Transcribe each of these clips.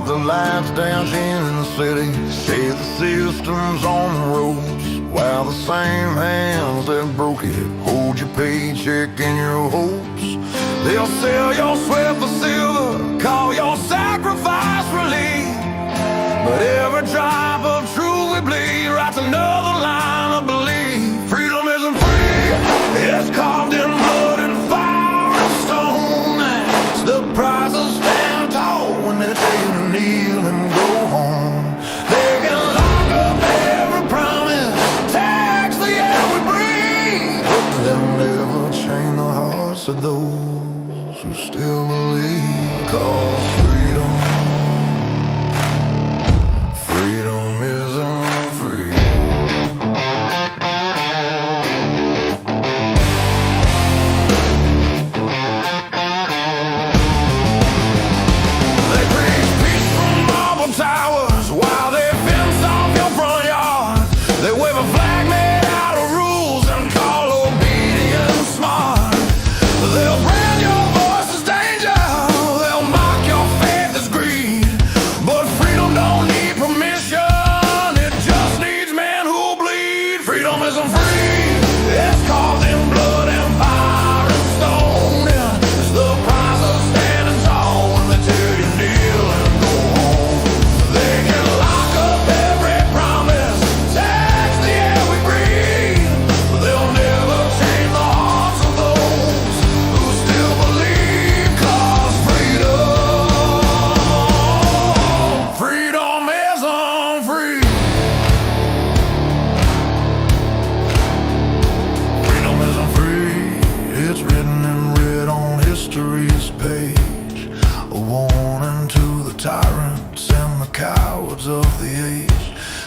The lights down in the city say the system's on the ropes, while the same hands that broke it hold your paycheck and your hopes. They'll sell your sweat for silver, call your sacrifice relief, but every drop of truth we bleed writes another line of belief. Freedom isn't free, it's carved in blood and fire and stone. That's the price of stand tall when they tell you to kneel and go home. They can lock up every promise, tax the air we breathe, but they'll never chain the hearts of those who still believe. 'Cause freedom isn't free. They preach peace from marble towers while they fence off your front yard. They wave a flag made out of rules and call obedience smart. They'll brand your voice as danger, they'll mock your faith as greed, but freedom don't need permission, it just needs men who'll bleed. Freedom isn't free, it's carved in blood and fire and stone. It's the price of standing tall when they tell you kneel and go home. They can lock up every promise, tax the air we breathe, but they'll never change the hearts of those who still believe. 'Cause freedom isn't free. Freedom isn't free, it's written in red on history's page, a warning to the tyrants and the cowards of the age.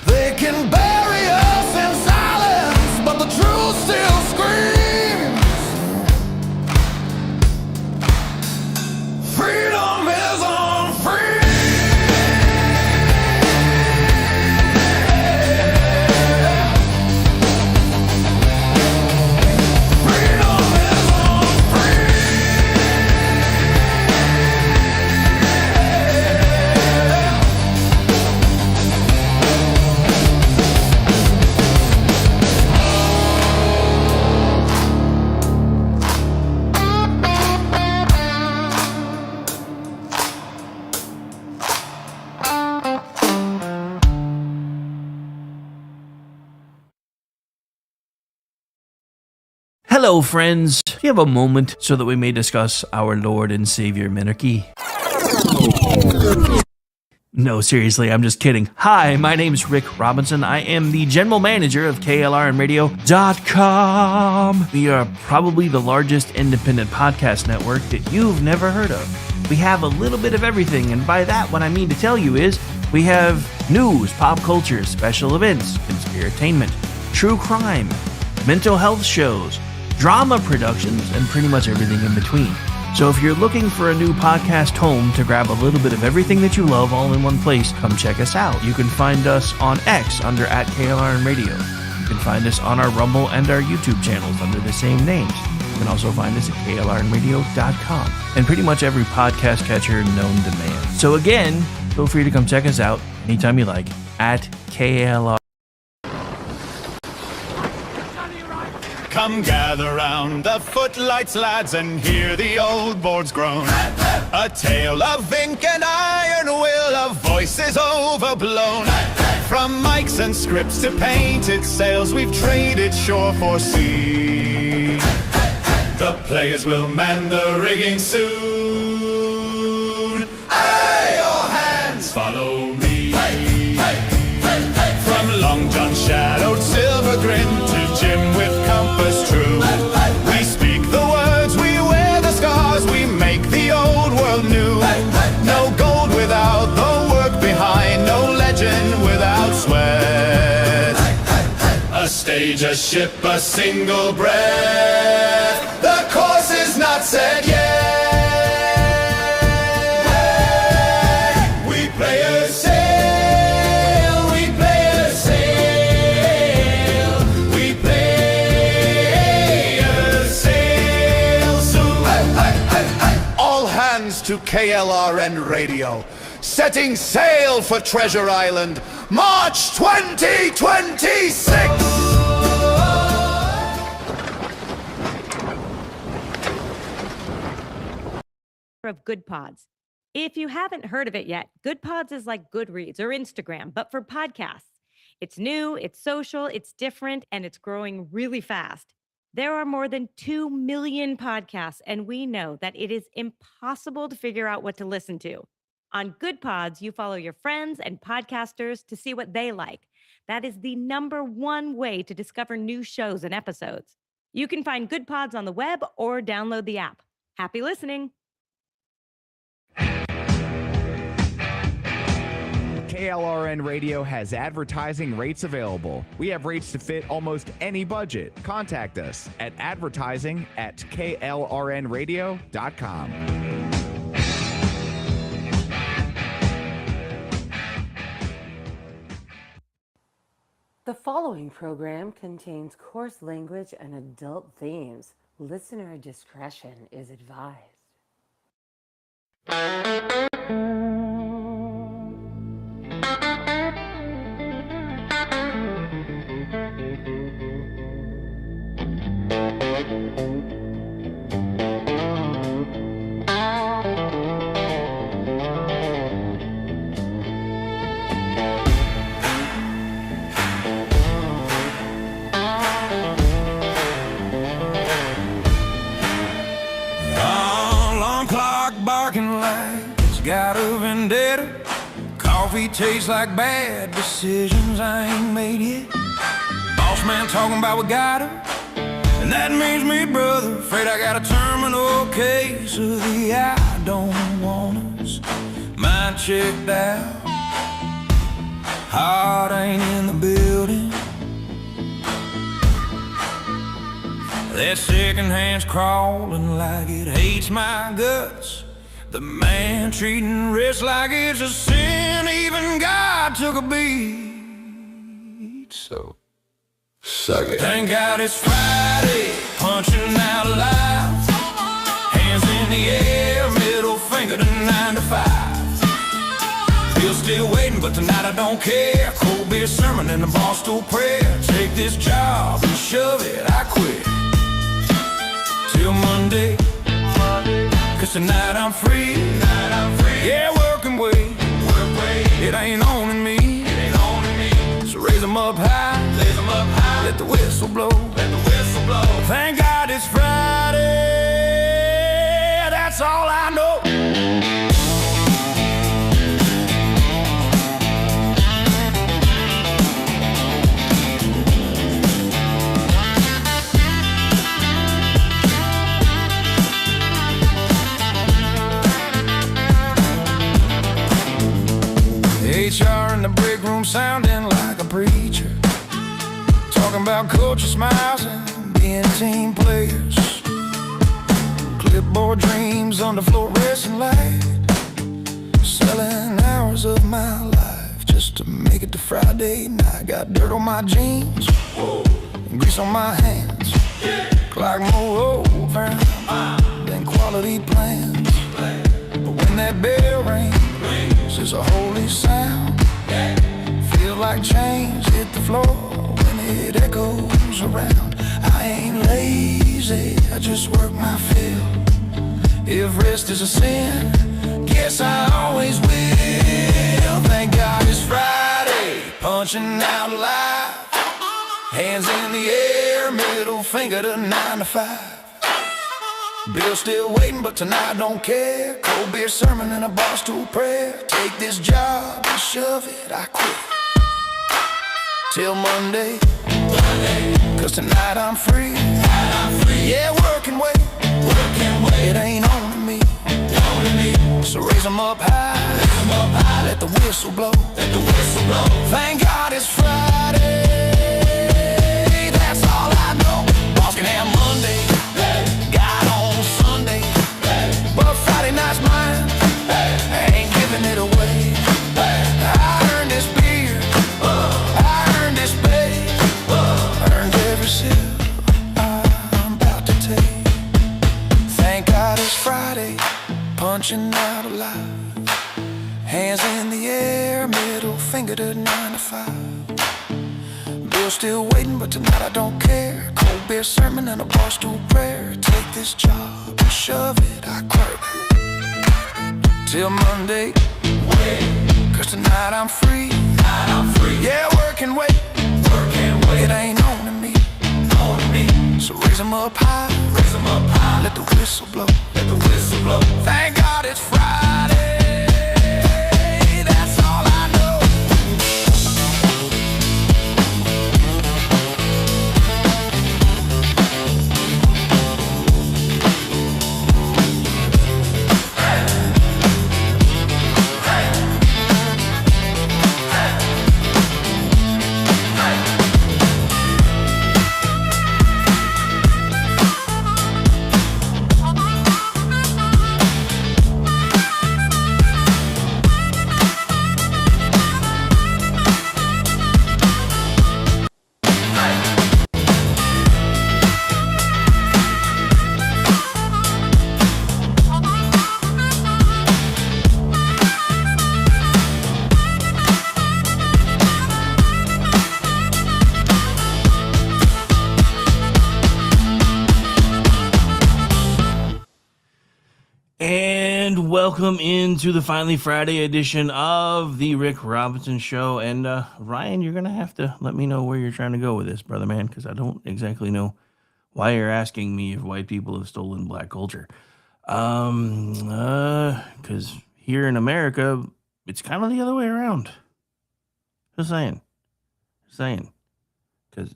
They can bury us in silence, but the truth still screams. Freedom isn't free. Freedom isn't free. Hello, friends. Do you have a moment so that we may discuss our Lord and Savior Minarchy? No, seriously, I'm just kidding. Hi, my name's Rick Robinson. I am the general manager of KLRNradio.com. We are probably the largest independent podcast network that you've never heard of. We have a little bit of everything, and by that, what I mean to tell you is we have news, pop culture, special events, conspiratainment, true crime, mental health shows, drama productions, and pretty much everything in between. So if you're looking for a new podcast home to grab a little bit of everything that you love all in one place, come check us out. You can find us on X under @KLRNradio. You can find us on our Rumble and our YouTube channels under the same names. You can also find us at KLRNradio.com and pretty much every podcast catcher known to man. So again, feel free to come check us out anytime you like at KLR. Come gather round the footlights, lads, and hear the old boards groan. A tale of ink and iron will, of voices overblown. From mics and scripts to painted sails, we've traded shore for sea. The players will man the rigging soon. We just ship a single breath. The course is not set yet. We players sail, we players sail, we players sail soon. All hands to KLRN Radio, setting sail for Treasure Island, March 2026! Of Good Pods. If you haven't heard of it yet, Good Pods is like Goodreads or Instagram, but for podcasts. It's new, it's social, it's different, and it's growing really fast. There are more than 2 million podcasts, and we know that it is impossible to figure out what to listen to. On Good Pods, you follow your friends and podcasters to see what they like. That is the #1 way to discover new shows and episodes. You can find Good Pods on the web or download the app. Happy listening. KLRN Radio has advertising rates available. We have rates to fit almost any budget. Contact us at advertising@klrnradio.com. The following program contains coarse language and adult themes. Listener discretion is advised. Got a vendetta. Coffee tastes like bad decisions I ain't made yet. Boss man talking about we got her, and that means me, brother. Afraid I got a terminal case of the I don't want us. Mind checked out, heart ain't in the building. That second hand's crawling like it hates my guts. The man treating rich like it's a sin, even God took a beat. So, suck it. Thank God it's Friday, punching out loud. Hands in the air, middle finger to 9 to 5. Still waiting, but tonight I don't care. Cold beer sermon and a bar stool prayer. Take this job and shove it, I quit. Till Monday. Cause tonight I'm free. Yeah, work and wait. It ain't owning me. So raise them up high. Let the whistle blow. Thank God it's Friday. That's all I know. HR in the break room sounding like a preacher, talking about culture smiles and being team players. Clipboard dreams on the fluorescent light, selling hours of my life just to make it to Friday night. Got dirt on my jeans, grease on my hands, clock more over than quality plans. But when that bell rings, it's a holy sound. Feel like chains hit the floor when it echoes around. I ain't lazy, I just work my fill. If rest is a sin, guess I always will. Thank God it's Friday, punching out live. Hands in the air, middle finger to 9 to 5. Bill still waiting, but tonight don't care. Cold beer sermon and a bar stool prayer. Take this job and shove it, I quit. Till Monday. Cause tonight I'm free. Yeah, work and wait. It ain't on me. So raise them up high. Let the whistle blow. Thank God it's Friday. punching out alive. Hands in the air, middle finger to 9 to 5. Bill's still waiting, but tonight I don't care. Cold beer sermon and a bar stool prayer. Take this job and shove it, I quit. Till Monday, cause tonight I'm free. Yeah, work and wait. It ain't on to me. So raise 'em up high. Let the whistle blow. Thank God it's Friday. That's all I know. And welcome into the Finally Friday edition of the Rick Robinson Show. And Ryan, you're going to have to let me know where you're trying to go with this, brother man, because I don't exactly know why you're asking me if white people have stolen black culture. Because here in America, it's kind of the other way around. Just saying. Because,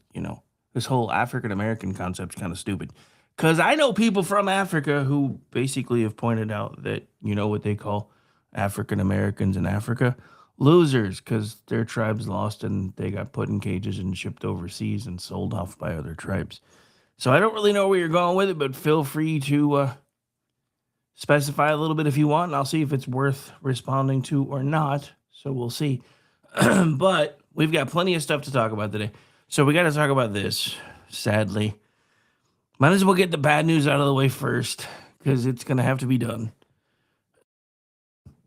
this whole African-American concept's kind of stupid. Because I know people from Africa who basically have pointed out that, what they call African Americans in Africa? Losers, because their tribes lost and they got put in cages and shipped overseas and sold off by other tribes. So I don't really know where you're going with it, but feel free to specify a little bit if you want, and I'll see if it's worth responding to or not. So we'll see. But we've got plenty of stuff to talk about today. So we got to talk about this, sadly. Might as well get the bad news out of the way first, because it's going to have to be done.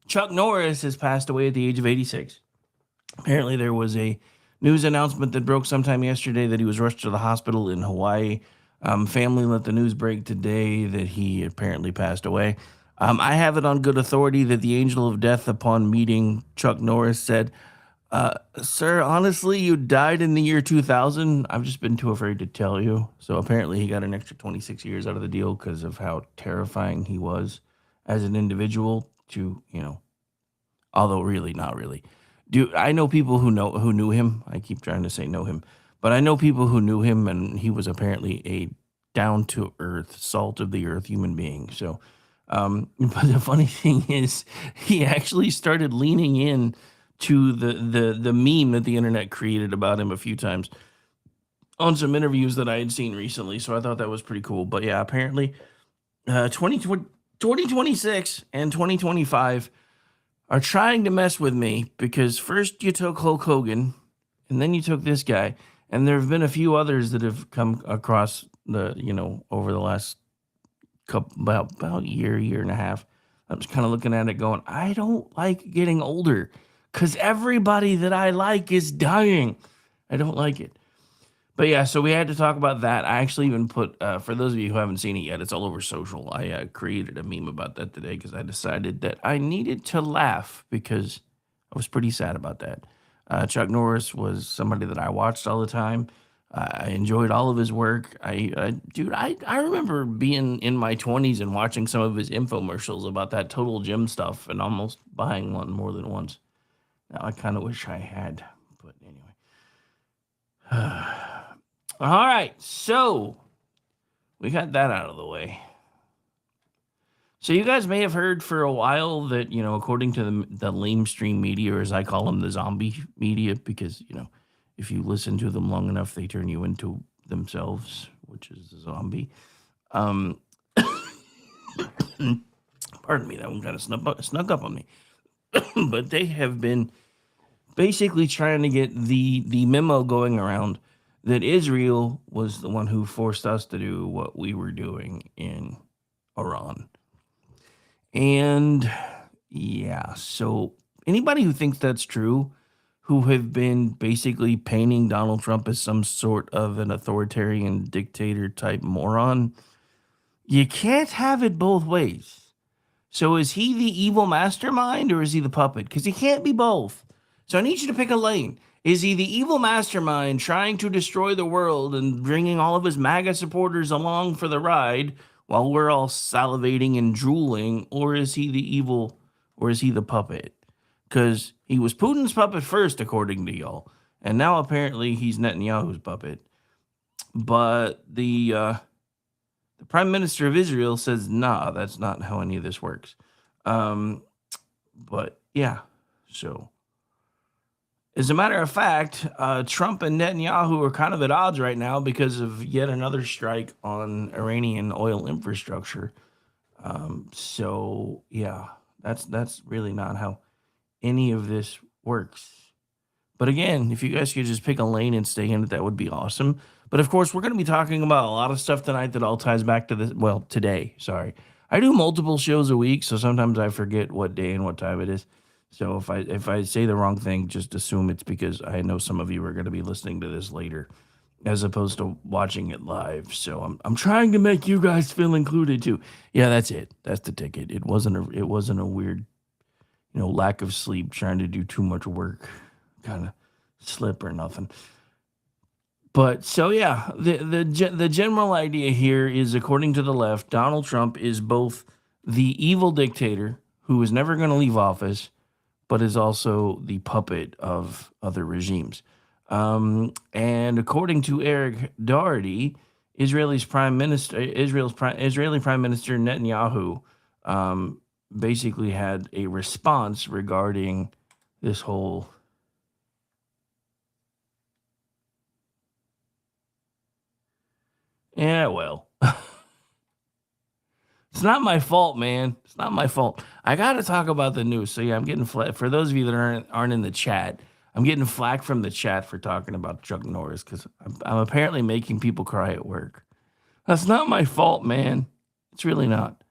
Chuck Norris has passed away at the age of 86. Apparently there was a news announcement that broke sometime yesterday that he was rushed to the hospital in Hawaii. Family let the news break today that he apparently passed away. I have it on good authority that the angel of death, upon meeting Chuck Norris, said, sir, honestly, you died in the year 2000. I've just been too afraid to tell you. So apparently he got an extra 26 years out of the deal because of how terrifying he was as an individual to, although really, not really. I know people who knew him. I keep trying to say know him, but I know people who knew him, and he was apparently a down-to-earth, salt-of-the-earth human being. So, but the funny thing is, he actually started leaning in to the meme that the internet created about him a few times on some interviews that I had seen recently. So I thought that was pretty cool. But yeah, apparently 2026 and 2025 are trying to mess with me, because first you took Hulk Hogan and then you took this guy. And there have been a few others that have come across over the last about year and a half. I was kind of looking at it going, I don't like getting older, because everybody that I like is dying. I don't like it. But yeah, so we had to talk about that. I actually even put, for those of you who haven't seen it yet, it's all over social. I created a meme about that today because I decided that I needed to laugh because I was pretty sad about that. Chuck Norris was somebody that I watched all the time. I enjoyed all of his work. I remember being in my 20s and watching some of his infomercials about that Total Gym stuff and almost buying one more than once. Now I kind of wish I had, but anyway. All right, so we got that out of the way. So you guys may have heard for a while that, according to the lamestream media, or as I call them, the zombie media, because, if you listen to them long enough, they turn you into themselves, which is a zombie. Pardon me, that one kind of snuck up on me. But they have been basically trying to get the memo going around that Israel was the one who forced us to do what we were doing in Iran. And yeah, so anybody who thinks that's true, who have been basically painting Donald Trump as some sort of an authoritarian dictator type moron, you can't have it both ways. So is he the evil mastermind or is he the puppet? Because he can't be both. So I need you to pick a lane. Is he the evil mastermind trying to destroy the world and bringing all of his MAGA supporters along for the ride while we're all salivating and drooling? Or is he the evil, or is he the puppet? Because he was Putin's puppet first, according to y'all. And now apparently he's Netanyahu's puppet. But the Prime Minister of Israel says, nah, that's not how any of this works. But yeah, so as a matter of fact, Trump and Netanyahu are kind of at odds right now because of yet another strike on Iranian oil infrastructure. So yeah, that's really not how any of this works. But again, if you guys could just pick a lane and stay in it, that would be awesome. But of course, we're going to be talking about a lot of stuff tonight that all ties back to this. Well, today, sorry. I do multiple shows a week, so sometimes I forget what day and what time it is. So if I say the wrong thing, just assume it's because I know some of you are going to be listening to this later, as opposed to watching it live. So I'm trying to make you guys feel included too. Yeah, that's it. That's the ticket. It wasn't a weird, lack of sleep, trying to do too much work, kind of slip or nothing. But so yeah, the general idea here is, according to the left, Donald Trump is both the evil dictator who is never going to leave office, but is also the puppet of other regimes. And according to Eric Doherty, Israeli Prime Minister Netanyahu basically had a response regarding this whole. Yeah, well, it's not my fault, man. It's not my fault. I got to talk about the news. So yeah, I'm getting flack. For those of you that aren't in the chat, I'm getting flack from the chat for talking about Chuck Norris because I'm apparently making people cry at work. That's not my fault, man. It's really not.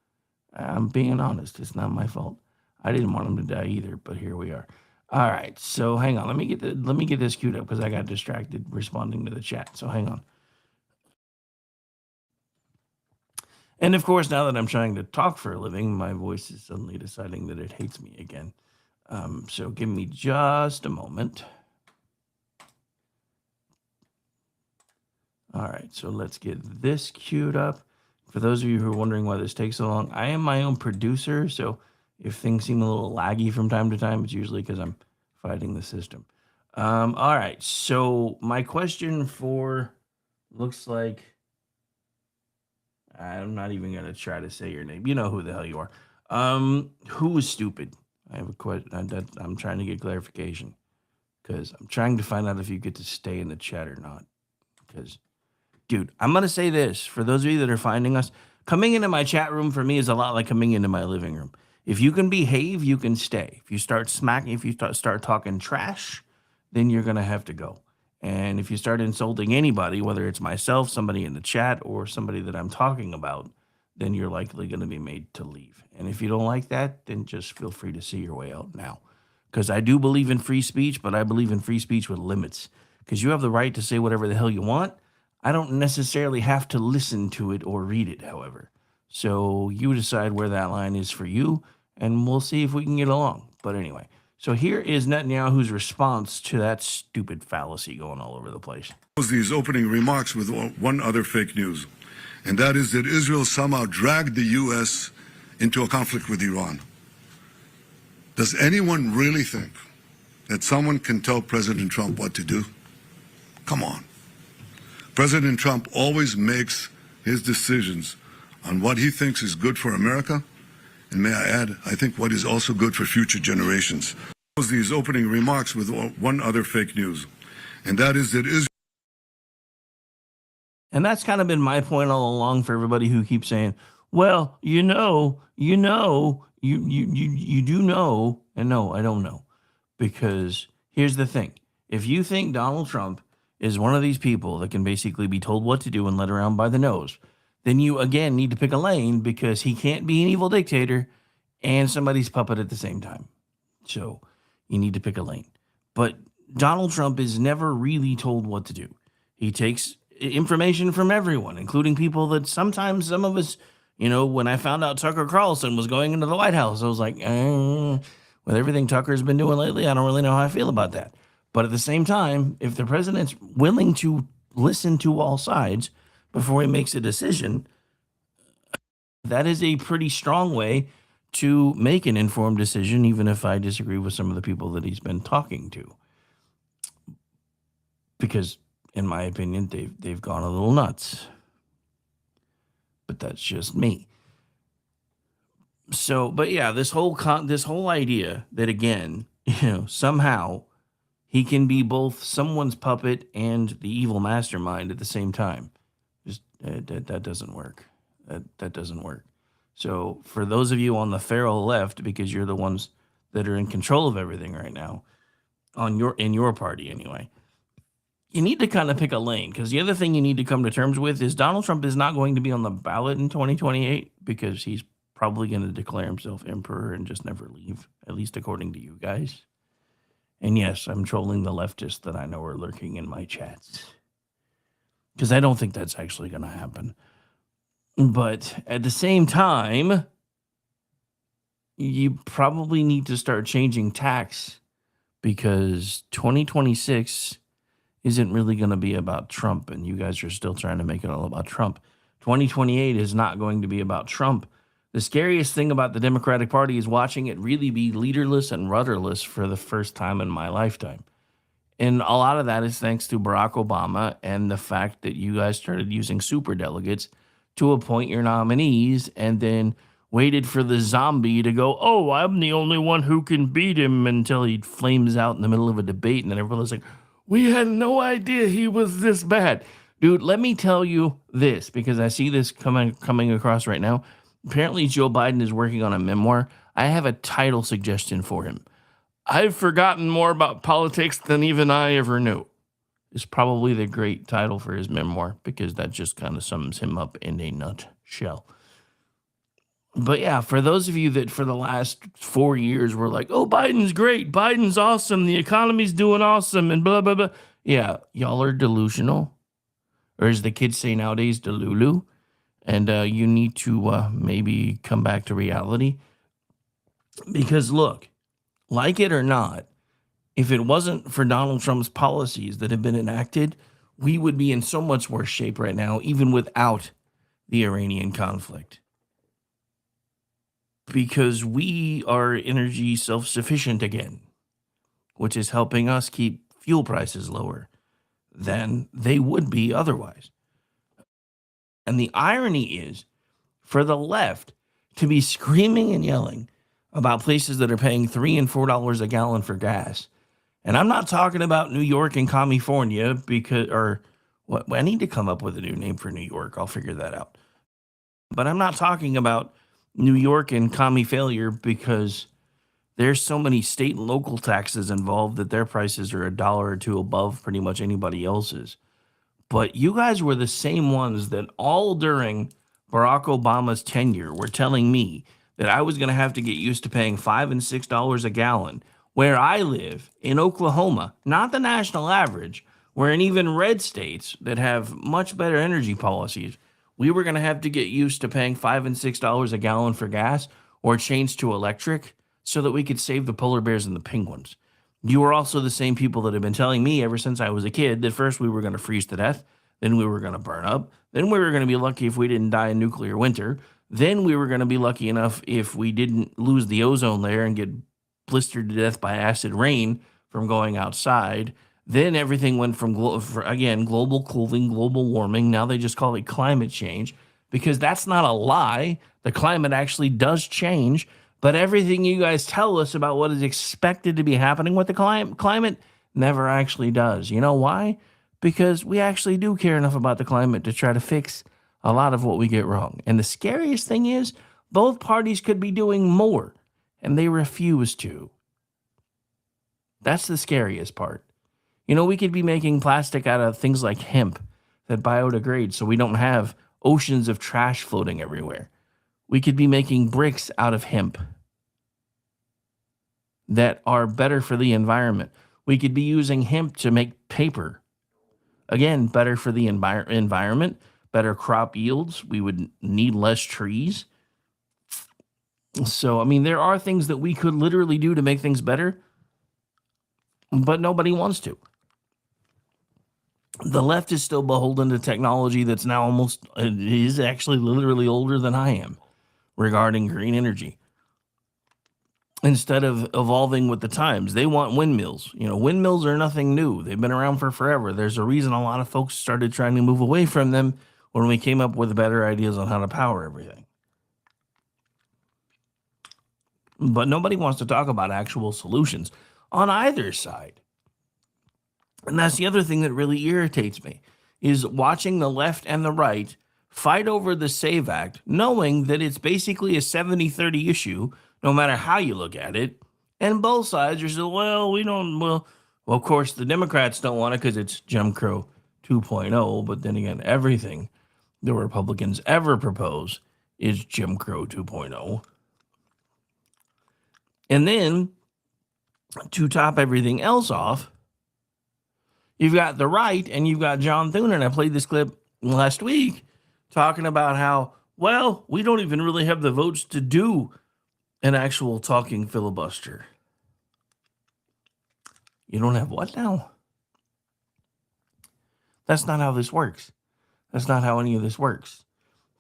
I'm being honest. It's not my fault. I didn't want him to die either, but here we are. All right, so hang on. Let me get this queued up because I got distracted responding to the chat. So hang on. And of course, now that I'm trying to talk for a living, my voice is suddenly deciding that it hates me again. So give me just a moment. All right, so let's get this queued up. For those of you who are wondering why this takes so long, I am my own producer, so if things seem a little laggy from time to time, it's usually because I'm fighting the system. All right, so my question looks like, I'm not even going to try to say your name. You know who the hell you are. Who is stupid? I have a question. I'm trying to get clarification because I'm trying to find out if you get to stay in the chat or not. Because, dude, I'm going to say this. For those of you that are finding us, coming into my chat room for me is a lot like coming into my living room. If you can behave, you can stay. If you start talking trash, then you're going to have to go. And if you start insulting anybody, whether it's myself, somebody in the chat, or somebody that I'm talking about, then you're likely going to be made to leave. And if you don't like that, then just feel free to see your way out now. Because I do believe in free speech, but I believe in free speech with limits. Because you have the right to say whatever the hell you want. I don't necessarily have to listen to it or read it, however. So you decide where that line is for you, and we'll see if we can get along. But anyway. So here is Netanyahu's response to that stupid fallacy going all over the place. These opening remarks with one other fake news, and that is that Israel somehow dragged the U.S. into a conflict with Iran. Does anyone really think that someone can tell President Trump what to do? Come on. President Trump always makes his decisions on what he thinks is good for America. And may I add, I think what is also good for future generations. These opening remarks with one other fake news, and that is that Israel. And that's kind of been my point all along for everybody who keeps saying, well, you do know, and no, I don't know. Because here's the thing. If you think Donald Trump is one of these people that can basically be told what to do and led around by the nose, then you, again, need to pick a lane because he can't be an evil dictator and somebody's puppet at the same time. So you need to pick a lane. But Donald Trump is never really told what to do. He takes information from everyone, including people that sometimes some of us, when I found out Tucker Carlson was going into the White House, I was like, with everything Tucker's been doing lately, I don't really know how I feel about that. But at the same time, if the president's willing to listen to all sides before he makes a decision, that is a pretty strong way to make an informed decision, even if I disagree with some of the people that he's been talking to. Because, in my opinion, they've gone a little nuts. But that's just me. So, but yeah, this whole idea that, again, somehow he can be both someone's puppet and the evil mastermind at the same time, just that doesn't work. That doesn't work. So for those of you on the feral left, because you're the ones that are in control of everything right now, in your party anyway, you need to kind of pick a lane, because the other thing you need to come to terms with is Donald Trump is not going to be on the ballot in 2028 because he's probably going to declare himself emperor and just never leave, at least according to you guys. And yes, I'm trolling the leftists that I know are lurking in my chats, because I don't think that's actually going to happen. But at the same time, you probably need to start changing tax, because 2026 isn't really going to be about Trump, and you guys are still trying to make it all about Trump. 2028 is not going to be about Trump. The scariest thing about the Democratic Party is watching it really be leaderless and rudderless for the first time in my lifetime. And a lot of that is thanks to Barack Obama and the fact that you guys started using superdelegates to appoint your nominees and then waited for the zombie to go, oh, I'm the only one who can beat him, until he flames out in the middle of a debate. And then everyone's like, we had no idea he was this bad. Dude, let me tell you this, because I see this coming across right now. Apparently, Joe Biden is working on a memoir. I have a title suggestion for him. I've forgotten more about politics than even I ever knew. Is probably the great title for his memoir, because that just kind of sums him up in a nutshell. But yeah, for those of you that for the last 4 years were like, oh, Biden's great, Biden's awesome, the economy's doing awesome, and blah, blah, blah. Yeah, y'all are delusional. Or as the kids say nowadays, delulu. And you need to maybe come back to reality. Because look, like it or not, if it wasn't for Donald Trump's policies that have been enacted, we would be in so much worse shape right now, even without the Iranian conflict. Because we are energy self-sufficient again, which is helping us keep fuel prices lower than they would be otherwise. And the irony is, for the left to be screaming and yelling about places that are paying $3 and $4 a gallon for gas. And I'm not talking about New York and California, I need to come up with a new name for New York. I'll figure that out. But I'm not talking about New York and commie failure, because there's so many state and local taxes involved that their prices are $1 or $2 above pretty much anybody else's. But you guys were the same ones that all during Barack Obama's tenure were telling me that I was going to have to get used to paying $5 and $6 a gallon where I live in Oklahoma, not the national average, where in even red states that have much better energy policies, we were going to have to get used to paying $5 and $6 a gallon for gas or change to electric so that we could save the polar bears and the penguins. You were also the same people that have been telling me ever since I was a kid that first we were going to freeze to death, then we were going to burn up, then we were going to be lucky if we didn't die in nuclear winter, then we were going to be lucky enough if we didn't lose the ozone layer and get blistered to death by acid rain from going outside. Then everything went from, global cooling, global warming. Now they just call it climate change, because that's not a lie. The climate actually does change. But everything you guys tell us about what is expected to be happening with the climate never actually does. You know why? Because we actually do care enough about the climate to try to fix a lot of what we get wrong. And the scariest thing is, both parties could be doing more, and they refuse to. That's the scariest part. You know, we could be making plastic out of things like hemp that biodegrade, so we don't have oceans of trash floating everywhere. We could be making bricks out of hemp that are better for the environment. We could be using hemp to make paper. Again, better for the environment, better crop yields. We would need less trees. So, I mean, there are things that we could literally do to make things better, but nobody wants to. The left is still beholden to technology that's now is actually literally older than I am regarding green energy. Instead of evolving with the times, they want windmills. Windmills are nothing new. They've been around for forever. There's a reason a lot of folks started trying to move away from them when we came up with better ideas on how to power everything. But nobody wants to talk about actual solutions on either side. And that's the other thing that really irritates me, is watching the left and the right fight over the SAVE Act, knowing that it's basically a 70-30 issue, no matter how you look at it. And both sides are still, well, of course, the Democrats don't want it because it's Jim Crow 2.0. But then again, everything the Republicans ever propose is Jim Crow 2.0. And then, to top everything else off, you've got the right, and you've got John Thune, and I played this clip last week, talking about how, we don't even really have the votes to do an actual talking filibuster. You don't have what now? That's not how this works. That's not how any of this works.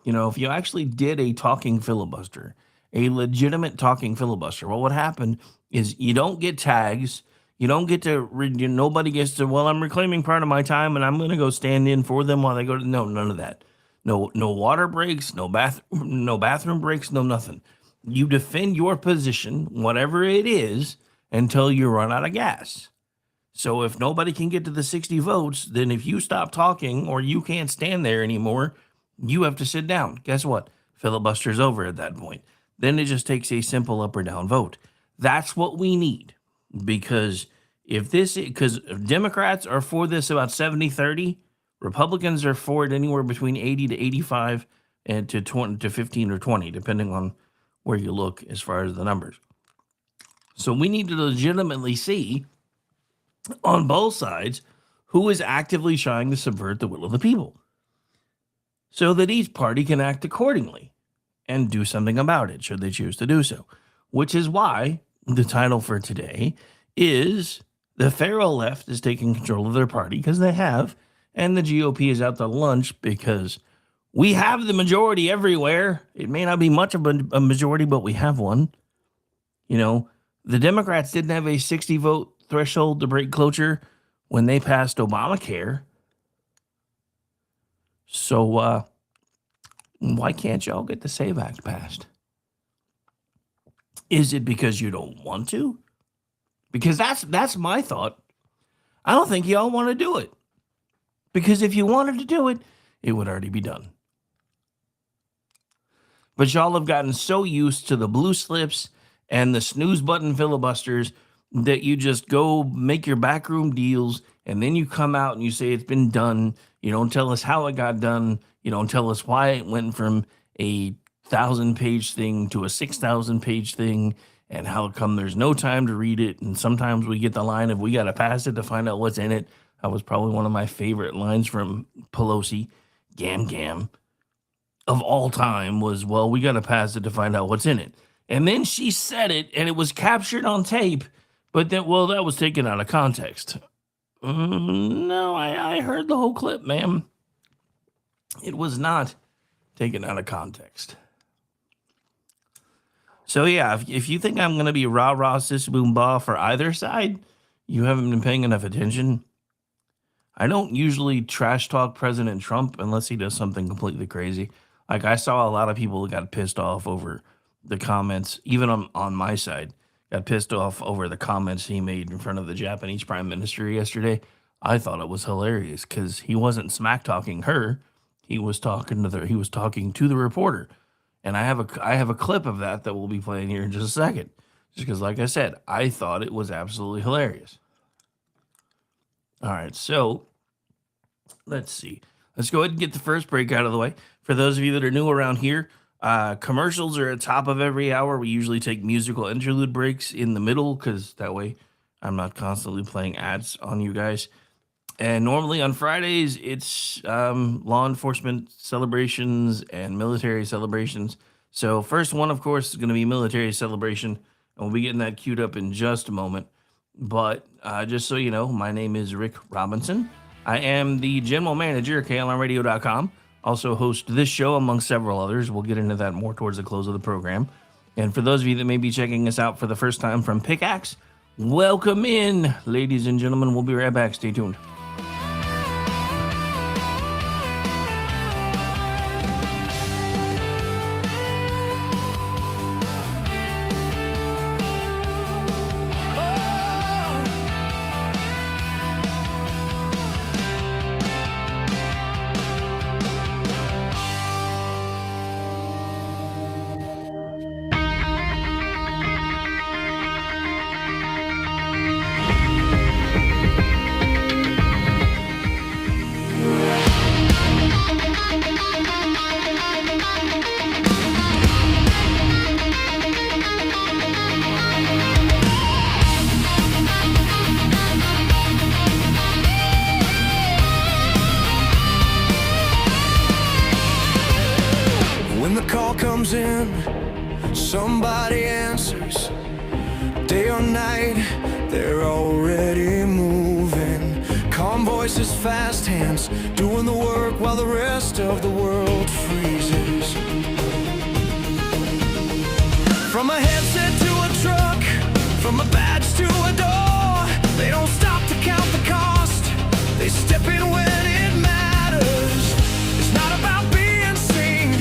If you actually did a talking filibuster, a legitimate talking filibuster, what would happen is you don't get tags. You don't get to, nobody gets to, I'm reclaiming part of my time and I'm going to go stand in for them while they go to, no, none of that. No water breaks, no bathroom breaks, no nothing. You defend your position, whatever it is, until you run out of gas. So if nobody can get to the 60 votes, then if you stop talking or you can't stand there anymore, you have to sit down. Guess what? Filibuster's over at that point. Then it just takes a simple up or down vote. That's what we need. Because because Democrats are for this about 70-30, Republicans are for it anywhere between 80 to 85 and to 20 to 15 or 20, depending on where you look as far as the numbers. So we need to legitimately see on both sides who is actively trying to subvert the will of the people, so that each party can act accordingly and do something about it, should they choose to do so. Which is why the title for today is The Feral Left is Taking Control of Their Party, because they have, and the GOP is out to lunch because we have the majority everywhere. It may not be much of a majority, but we have one. The Democrats didn't have a 60 vote threshold to break cloture when they passed Obamacare. So why can't y'all get the SAVE Act passed? Is it because you don't want to? Because that's my thought. I don't think y'all want to do it. Because if you wanted to do it, it would already be done. But y'all have gotten so used to the blue slips and the snooze button filibusters that you just go make your backroom deals, and then you come out and you say it's been done. You don't tell us how it got done. You don't tell us why it went from a 1,000-page thing to a 6,000-page thing, and how come there's no time to read it. And sometimes we get the line of, we got to pass it to find out what's in it. That was probably one of my favorite lines from Pelosi, Gam, of all time was, we got to pass it to find out what's in it. And then she said it, and it was captured on tape, but then, that was taken out of context. No, I heard the whole clip, ma'am. It was not taken out of context. So yeah, if you think I'm going to be rah-rah, sis, boom, bah for either side, you haven't been paying enough attention. I don't usually trash talk President Trump unless he does something completely crazy. Like, I saw a lot of people that got pissed off over the comments, even on my side, got pissed off over the comments he made in front of the Japanese Prime Minister yesterday. I thought it was hilarious because he wasn't smack talking her. He was talking to the reporter. And I have a clip of that we'll be playing here in just a second. Just because, like I said, I thought it was absolutely hilarious. All right, so let's see. Let's go ahead and get the first break out of the way. For those of you that are new around here, Commercials are at top of every hour. We usually take musical interlude breaks in the middle because that way I'm not constantly playing ads on you guys. And normally on Fridays, it's law enforcement celebrations and military celebrations. So first one, of course, is going to be military celebration, and we'll be getting that queued up in just a moment. But just so you know, my name is Rick Robinson. I am the general manager at KLRradio.com. Also host this show among several others. We'll get into that more towards the close of the program. And for those of you that may be checking us out for the first time from Pickaxe, welcome in, ladies and gentlemen. We'll be right back. Stay tuned. When the call comes in, somebody answers. Day or night, they're already moving. Calm voices, fast hands, doing the work while the rest of the world freezes. From a headset to a truck, from a badge to a door, they don't stop to count the cost. They step in when it matters. It's not about being seen,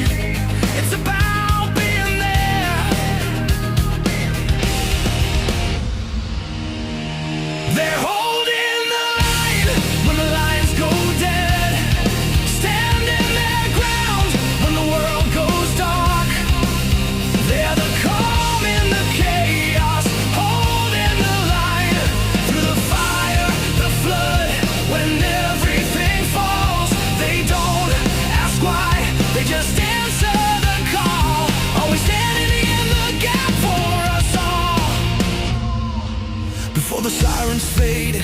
it's about being there. They're holding the line when the lines go dead, standing their ground when the world goes dark. They're the calm in the chaos, holding the line through the fire, the flood. When everything falls, they don't ask why, they just answer the call. Always standing in the gap for us all. Before the sirens fade,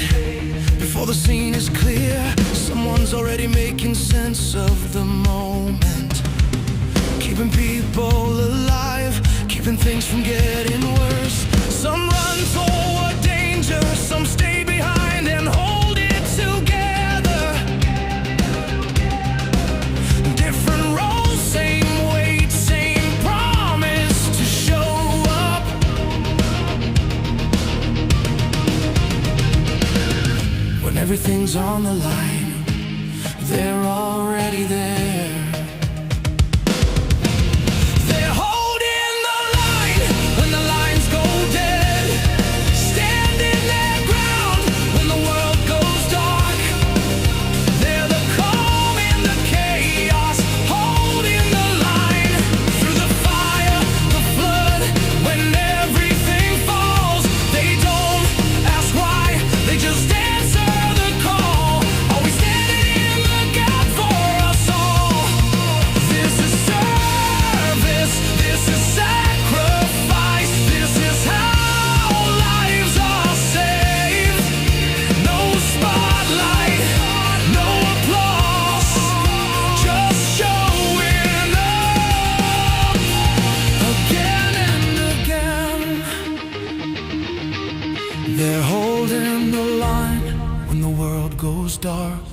before the scene is clear, someone's already making sense of the moment. Keeping people alive, keeping things from getting worse. Some run toward danger, some stay behind and hold it together. Different roles, same weight, same promise to show up. When everything's on the line, they're already there. They're holding the line when the lines go dead, standing their ground when the world goes dark. They're the calm in the chaos, holding the line through the fire, the flood. When everything falls, they don't ask why, they just answer the call. Always standing in the gap for us all. This is service, this is sacrifice, this is how lives are saved. No spotlight, no applause, just showing up again and again. They're holding the line when the world goes dark.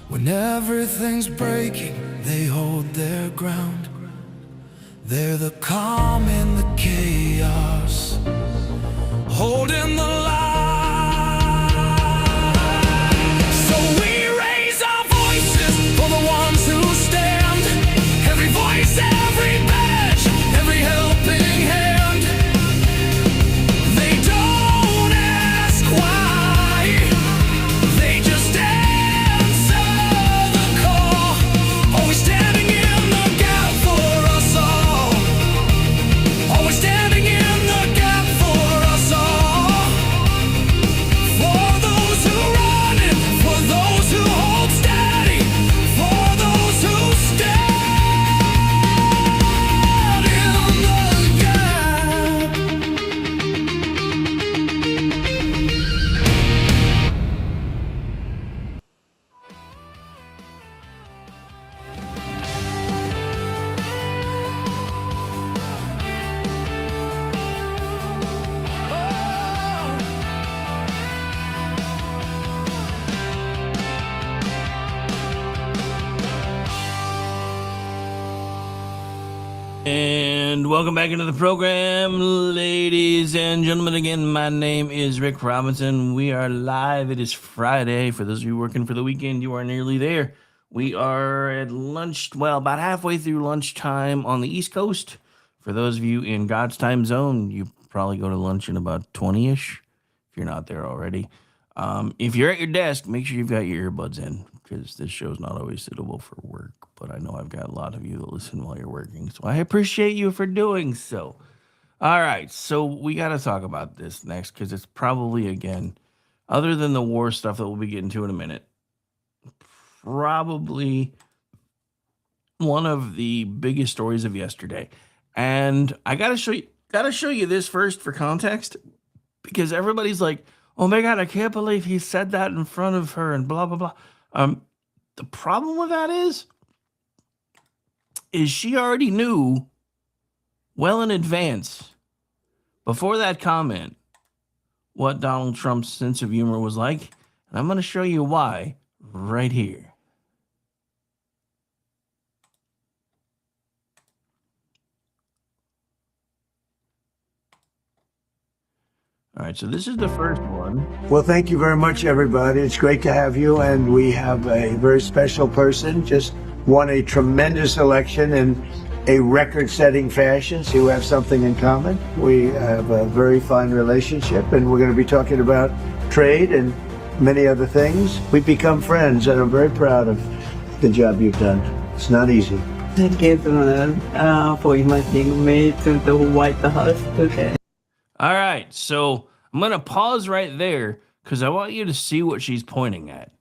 When everything's breaking, they hold their ground. They're the calm in the chaos, holding the line. So we raise our voices for the ones who stand. Every voice, every badge, every helping hand. They don't ask why, they just answer the call. Always standing in the gap for us all. Always And welcome back into the program, ladies and gentlemen. Again, my name is Rick Robinson. We are live. It is Friday. For those of you working for the weekend, you are nearly there. We are at lunch, well, about halfway through lunchtime on the East Coast. For those of you in God's time zone, you probably go to lunch in about 20-ish, if you're not there already. If you're at your desk, make sure you've got your earbuds in, because this show's not always suitable for work. But I know I've got a lot of you that listen while you're working, so I appreciate you for doing so. All right, so we got to talk about this next, because it's probably, again, other than the war stuff that we'll be getting to in a minute, probably one of the biggest stories of yesterday. And I got to show you this first for context, because everybody's like, oh my God, I can't believe he said that in front of her and blah, blah, blah. The problem with that is she already knew well in advance, before that comment, what Donald Trump's sense of humor was like. And I'm going to show you why right here. All right, so this is the first one. Well, thank you very much, everybody. It's great to have you, and we have a very special person, just won a tremendous election in a record-setting fashion, so we have something in common. We have a very fine relationship, and we're going to be talking about trade and many other things. We've become friends, and I'm very proud of the job you've done. It's not easy. Thank you for inviting me to the White House today. All right, so I'm going to pause right there because I want you to see what she's pointing at.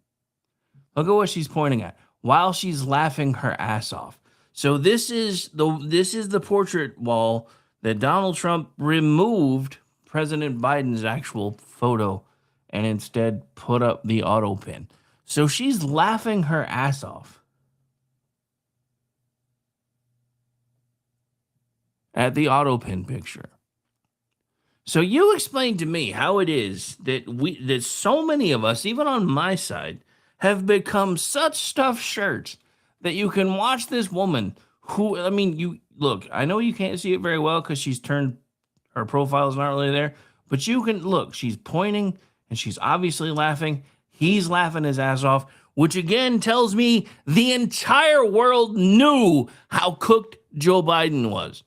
Look at what she's pointing at while she's laughing her ass off. So this is the portrait wall that Donald Trump removed President Biden's actual photo and instead put up the auto pin. So she's laughing her ass off at the auto pin picture. So you explain to me how it is that so many of us, even on my side, have become such stuffed shirts that you can watch this woman who, I mean, you look, I know you can't see it very well because she's turned, her profile's not really there, but you can look, she's pointing and she's obviously laughing. He's laughing his ass off, which again tells me the entire world knew how cooked Joe Biden was.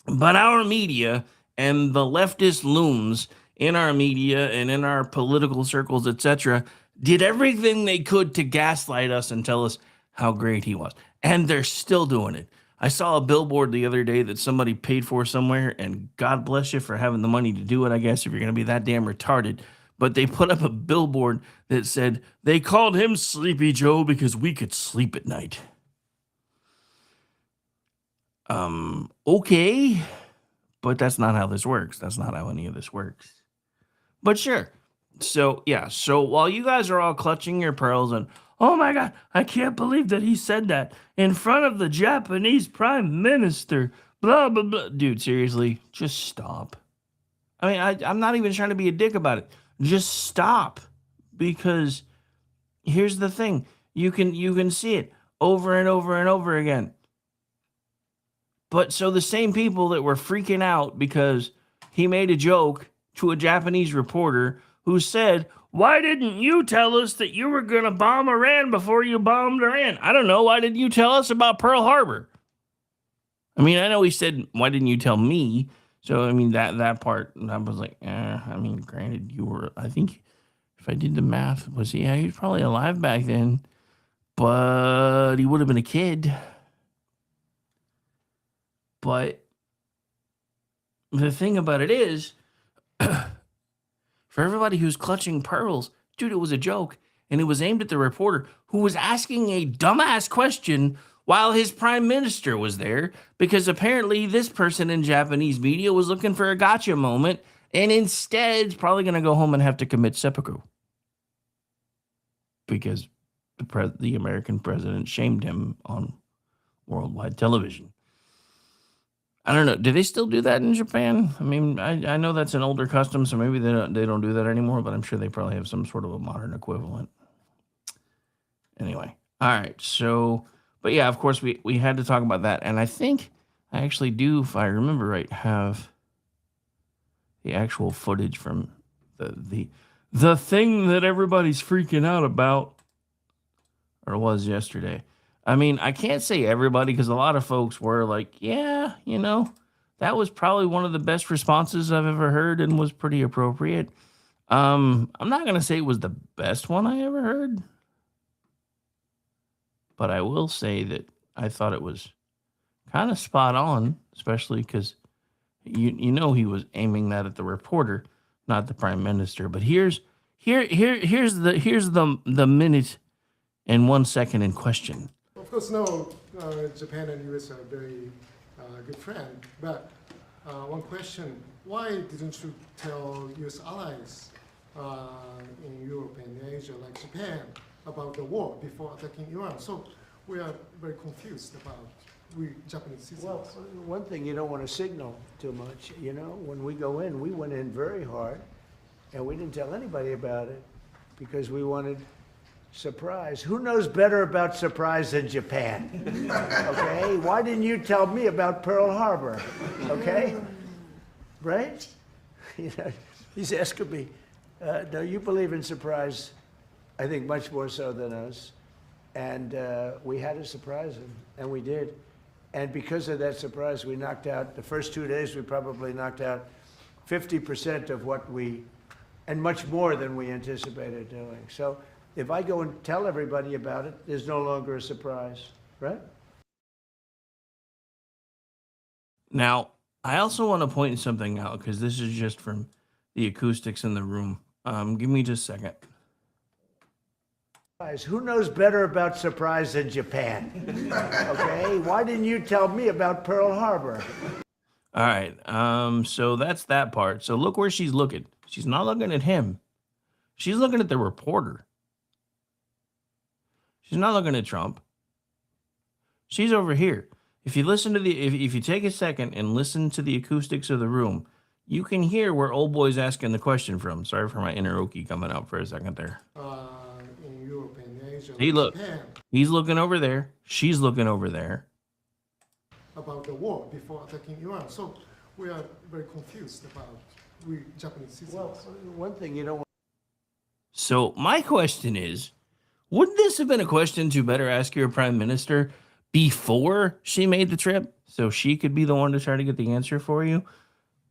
But our media and the leftist loons in our media and in our political circles, etc., did everything they could to gaslight us and tell us how great he was. And they're still doing it. I saw a billboard the other day that somebody paid for somewhere, and God bless you for having the money to do it, I guess, if you're going to be that damn retarded. But they put up a billboard that said, they called him Sleepy Joe because we could sleep at night. Okay. But that's not how this works. That's not how any of this works. But sure. So, yeah. So while you guys are all clutching your pearls and, oh my God, I can't believe that he said that in front of the Japanese prime minister, blah, blah, blah. Dude, seriously, just stop. I mean, I'm not even trying to be a dick about it. Just stop. Because here's the thing. You can see it over and over and over again. But so the same people that were freaking out because he made a joke to a Japanese reporter who said, why didn't you tell us that you were going to bomb Iran before you bombed Iran? I don't know. Why didn't you tell us about Pearl Harbor? I mean, I know he said, why didn't you tell me? So, I mean, that part, I was like, I mean, granted, you were, I think, if I did the math, he was probably alive back then, but he would have been a kid. But the thing about it is, for everybody who's clutching pearls, dude, it was a joke. And it was aimed at the reporter who was asking a dumbass question while his prime minister was there, because apparently this person in Japanese media was looking for a gotcha moment and instead is probably going to go home and have to commit seppuku because the American president shamed him on worldwide television. I don't know. Do they still do that in Japan? I mean, I know that's an older custom, so maybe they don't do that anymore, but I'm sure they probably have some sort of a modern equivalent. Anyway. All right. So, but yeah, of course, we had to talk about that. And I think I actually do, if I remember right, have the actual footage from the thing that everybody's freaking out about, or was yesterday. I mean, I can't say everybody because a lot of folks were like, yeah, that was probably one of the best responses I've ever heard and was pretty appropriate. I'm not going to say it was the best one I ever heard, but I will say that I thought it was kind of spot on, especially because he was aiming that at the reporter, not the prime minister. But here's the minute and 1 second in question. Of course, no, Japan and US are very good friends. But one question: why didn't you tell US allies in Europe and Asia, like Japan, about the war before attacking Iran? So we are very confused about we Japanese citizens. Well, one thing, you don't want to signal too much. When we go in, we went in very hard, and we didn't tell anybody about it because we wanted surprise. Who knows better about surprise than Japan? Okay? Why didn't you tell me about Pearl Harbor? Okay? Right? He's asking me. No, you believe in surprise, I think, much more so than us. And we had to surprise him, and we did. And because of that surprise, we knocked out, the first 2 days, we probably knocked out 50% of what and much more than we anticipated doing. So if I go and tell everybody about it, there's no longer a surprise, right? Now, I also want to point something out because this is just from the acoustics in the room. Give me just a second. Who knows better about surprise than Japan? Okay? Why didn't you tell me about Pearl Harbor? All right. So that's that part. So look where she's looking. She's not looking at him. She's looking at the reporter. She's not looking at Trump. She's over here. If you listen to if you take a second and listen to the acoustics of the room, you can hear where old boy's asking the question from. Sorry for my inner Okie coming out for a second there. In Europe and Asia, See, like look. Japan, He's looking over there. She's looking over there. about the war before attacking Iran. So we are very confused about we Japanese citizens. Well, one thing, you don't want. So my question is, wouldn't this have been a question to better ask your prime minister before she made the trip so she could be the one to try to get the answer for you?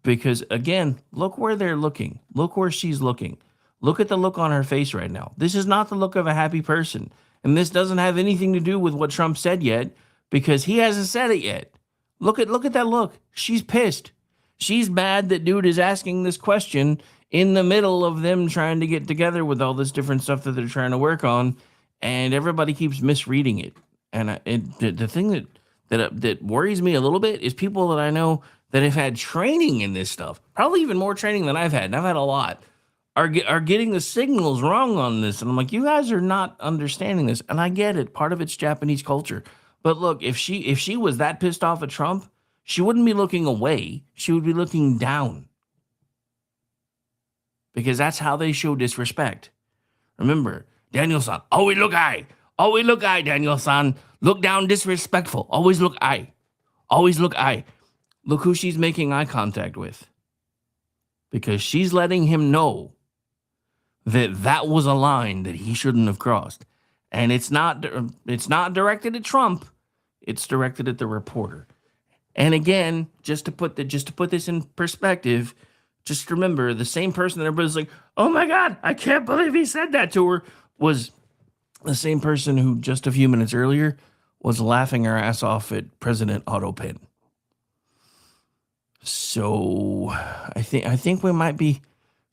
Because again, look where they're looking. Look where she's looking. Look at the look on her face right now. This is not the look of a happy person. And this doesn't have anything to do with what Trump said yet because he hasn't said it yet. Look at that look. She's pissed. She's mad that dude is asking this question in the middle of them trying to get together with all this different stuff that they're trying to work on, and everybody keeps misreading it. And the thing that worries me a little bit is people that I know that have had training in this stuff, probably even more training than I've had, and I've had a lot, are getting the signals wrong on this. And I'm like, you guys are not understanding this. And I get it. Part of it's Japanese culture. But look, if she was that pissed off at Trump, she wouldn't be looking away. She would be looking down. Because that's how they show disrespect. Remember, Daniel-san, always look high. Always look high, Daniel-san. Look down, disrespectful. Always look high. Always look high. Look who she's making eye contact with. Because she's letting him know that was a line that he shouldn't have crossed. And it's not directed at Trump. It's directed at the reporter. And again, just to put this in perspective, just remember the same person that everybody's like, oh my God, I can't believe he said that to her, was the same person who just a few minutes earlier was laughing her ass off at President Otto Penn. So I think we might be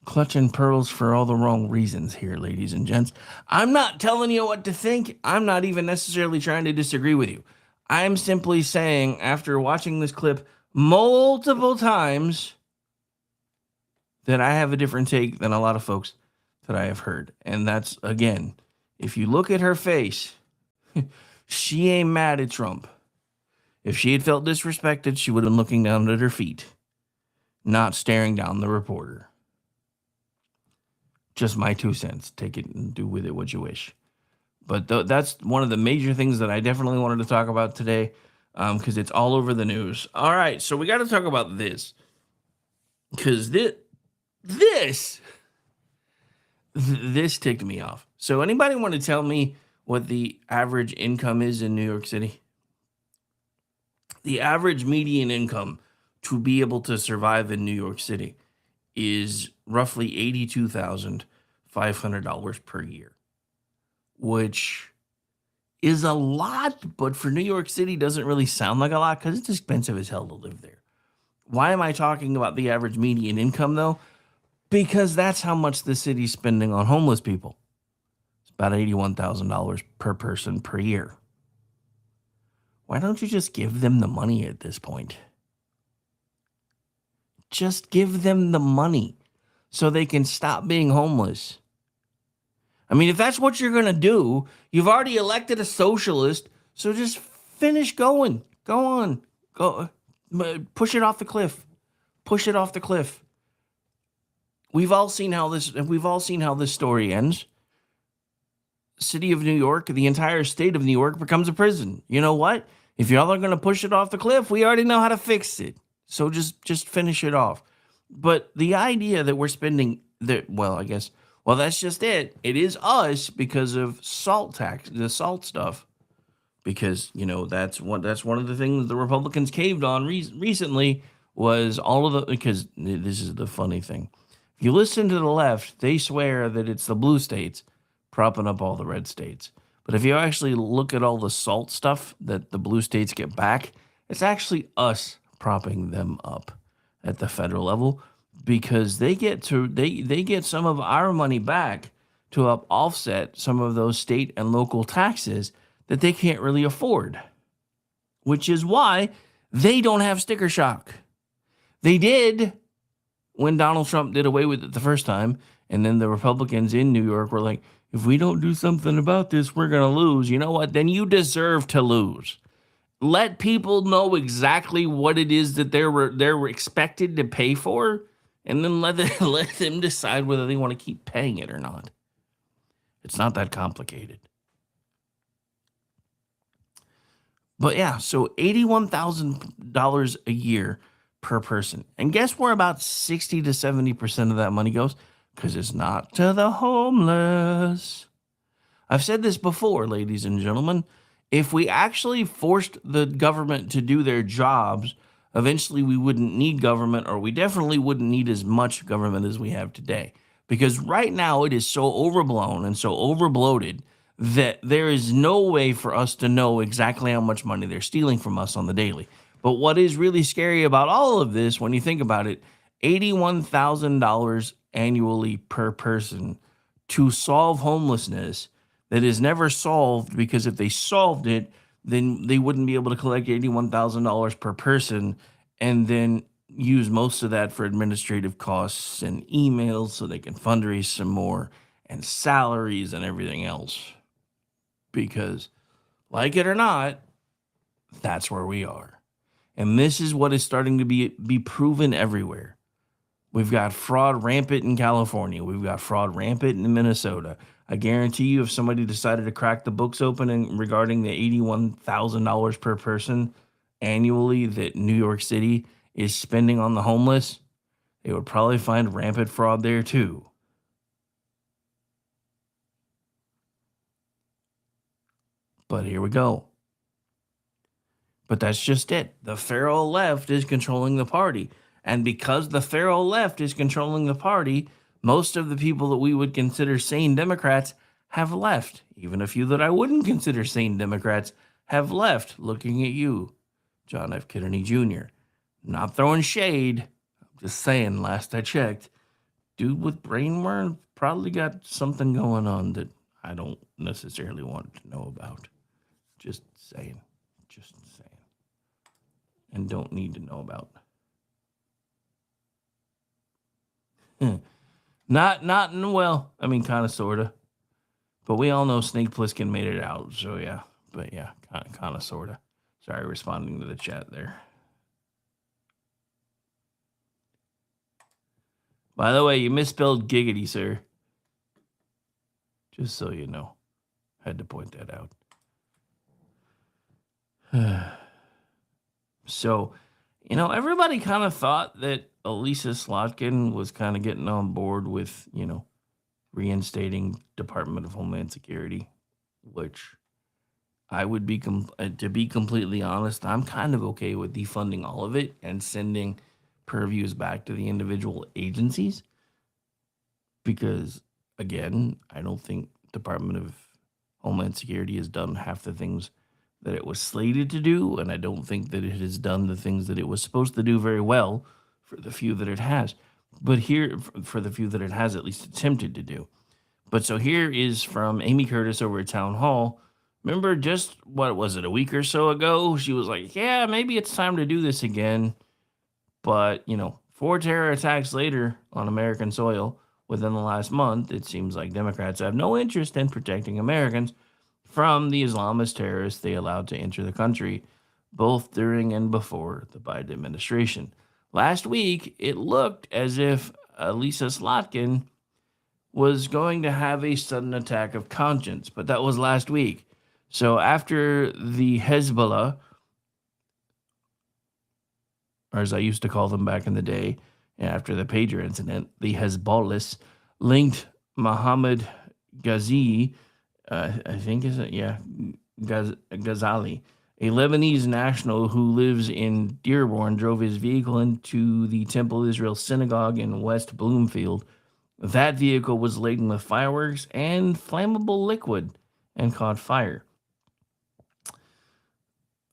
clutching pearls for all the wrong reasons here, ladies and gents. I'm not telling you what to think. I'm not even necessarily trying to disagree with you. I'm simply saying, after watching this clip multiple times, that I have a different take than a lot of folks that I have heard. And that's, again, if you look at her face, she ain't mad at Trump. If she had felt disrespected, she would have been looking down at her feet, not staring down the reporter. Just my 2 cents. Take it and do with it what you wish. But that's one of the major things that I definitely wanted to talk about today. because it's all over the news. All right, so we got to talk about this because this ticked me off. So anybody want to tell me what the average income is in New York City? The average median income to be able to survive in New York City is roughly $82,500 per year, which is a lot, but for New York City doesn't really sound like a lot because it's expensive as hell to live there. Why am I talking about the average median income, though? Because that's how much the city's spending on homeless people. It's about $81,000 per person per year. Why don't you just give them the money at this point? Just give them the money so they can stop being homeless. I mean, if that's what you're going to do, you've already elected a socialist, so just finish going. Go on. Go. Push it off the cliff. Push it off the cliff. We've all seen how this story ends. City of New York, the entire state of New York becomes a prison. You know what? If y'all are going to push it off the cliff, we already know how to fix it. So just finish it off. But the idea that we're spending that's just it. It is us because of salt tax, the salt stuff. Because, that's one of the things the Republicans caved on recently was because this is the funny thing. If you listen to the left, they swear that it's the blue states propping up all the red states. But if you actually look at all the salt stuff that the blue states get back, it's actually us propping them up at the federal level because they get some of our money back to help offset some of those state and local taxes that they can't really afford, which is why they don't have sticker shock. They did when Donald Trump did away with it the first time, and then the Republicans in New York were like, if we don't do something about this, we're going to lose. You know what? Then you deserve to lose. Let people know exactly what it is that they're expected to pay for, and then let them decide whether they want to keep paying it or not. It's not that complicated. But yeah, so $81,000 a year per person. And guess where about 60 to 70% of that money goes? Because it's not to the homeless. I've said this before, ladies and gentlemen. If we actually forced the government to do their jobs, eventually we wouldn't need government, or we definitely wouldn't need as much government as we have today. Because right now it is so overblown and so overbloated that there is no way for us to know exactly how much money they're stealing from us on the daily. But what is really scary about all of this, when you think about it, $81,000 annually per person to solve homelessness that is never solved, because if they solved it, then they wouldn't be able to collect $81,000 per person and then use most of that for administrative costs and emails so they can fundraise some more and salaries and everything else. Because, like it or not, that's where we are. And this is what is starting to be proven everywhere. We've got fraud rampant in California. We've got fraud rampant in Minnesota. I guarantee you, if somebody decided to crack the books open regarding the $81,000 per person annually that New York City is spending on the homeless, they would probably find rampant fraud there too. But here we go. But that's just it. The feral left is controlling the party. And because the feral left is controlling the party, most of the people that we would consider sane Democrats have left. Even a few that I wouldn't consider sane Democrats have left. Looking at you, John F. Kennedy Jr. Not throwing shade. I'm just saying, last I checked, dude with brain worms probably got something going on that I don't necessarily want to know about. Just saying. Just saying. And don't need to know about. Well, I mean, kind of, sort of. But we all know Snake Plissken made it out, so yeah. But yeah, kind of, sort of. Sorry, responding to the chat there. By the way, you misspelled giggity, sir. Just so you know. Had to point that out. So, everybody kind of thought that Elisa Slotkin was kind of getting on board with, reinstating Department of Homeland Security, which I would be, to be completely honest, I'm kind of okay with defunding all of it and sending purviews back to the individual agencies because, again, I don't think Department of Homeland Security has done half the things that it was slated to do, and I don't think that it has done the things that it was supposed to do very well for the few that it has. But here, for the few that it has at least attempted to do. But so here is from Amy Curtis over at Town Hall. Remember just, what was it, a week or so ago? She was like, yeah, maybe it's time to do this again. But, 4 terror attacks later on American soil within the last month, it seems like Democrats have no interest in protecting Americans from the Islamist terrorists they allowed to enter the country, both during and before the Biden administration. Last week, it looked as if Lisa Slotkin was going to have a sudden attack of conscience, but that was last week. So after the Hezbollah, or as I used to call them back in the day, after the pager incident, the Hezbollahs linked Mohammed Ghazi, I think is it? Yeah, Ghazali, a Lebanese national who lives in Dearborn, drove his vehicle into the Temple Israel Synagogue in West Bloomfield. That vehicle was laden with fireworks and flammable liquid and caught fire.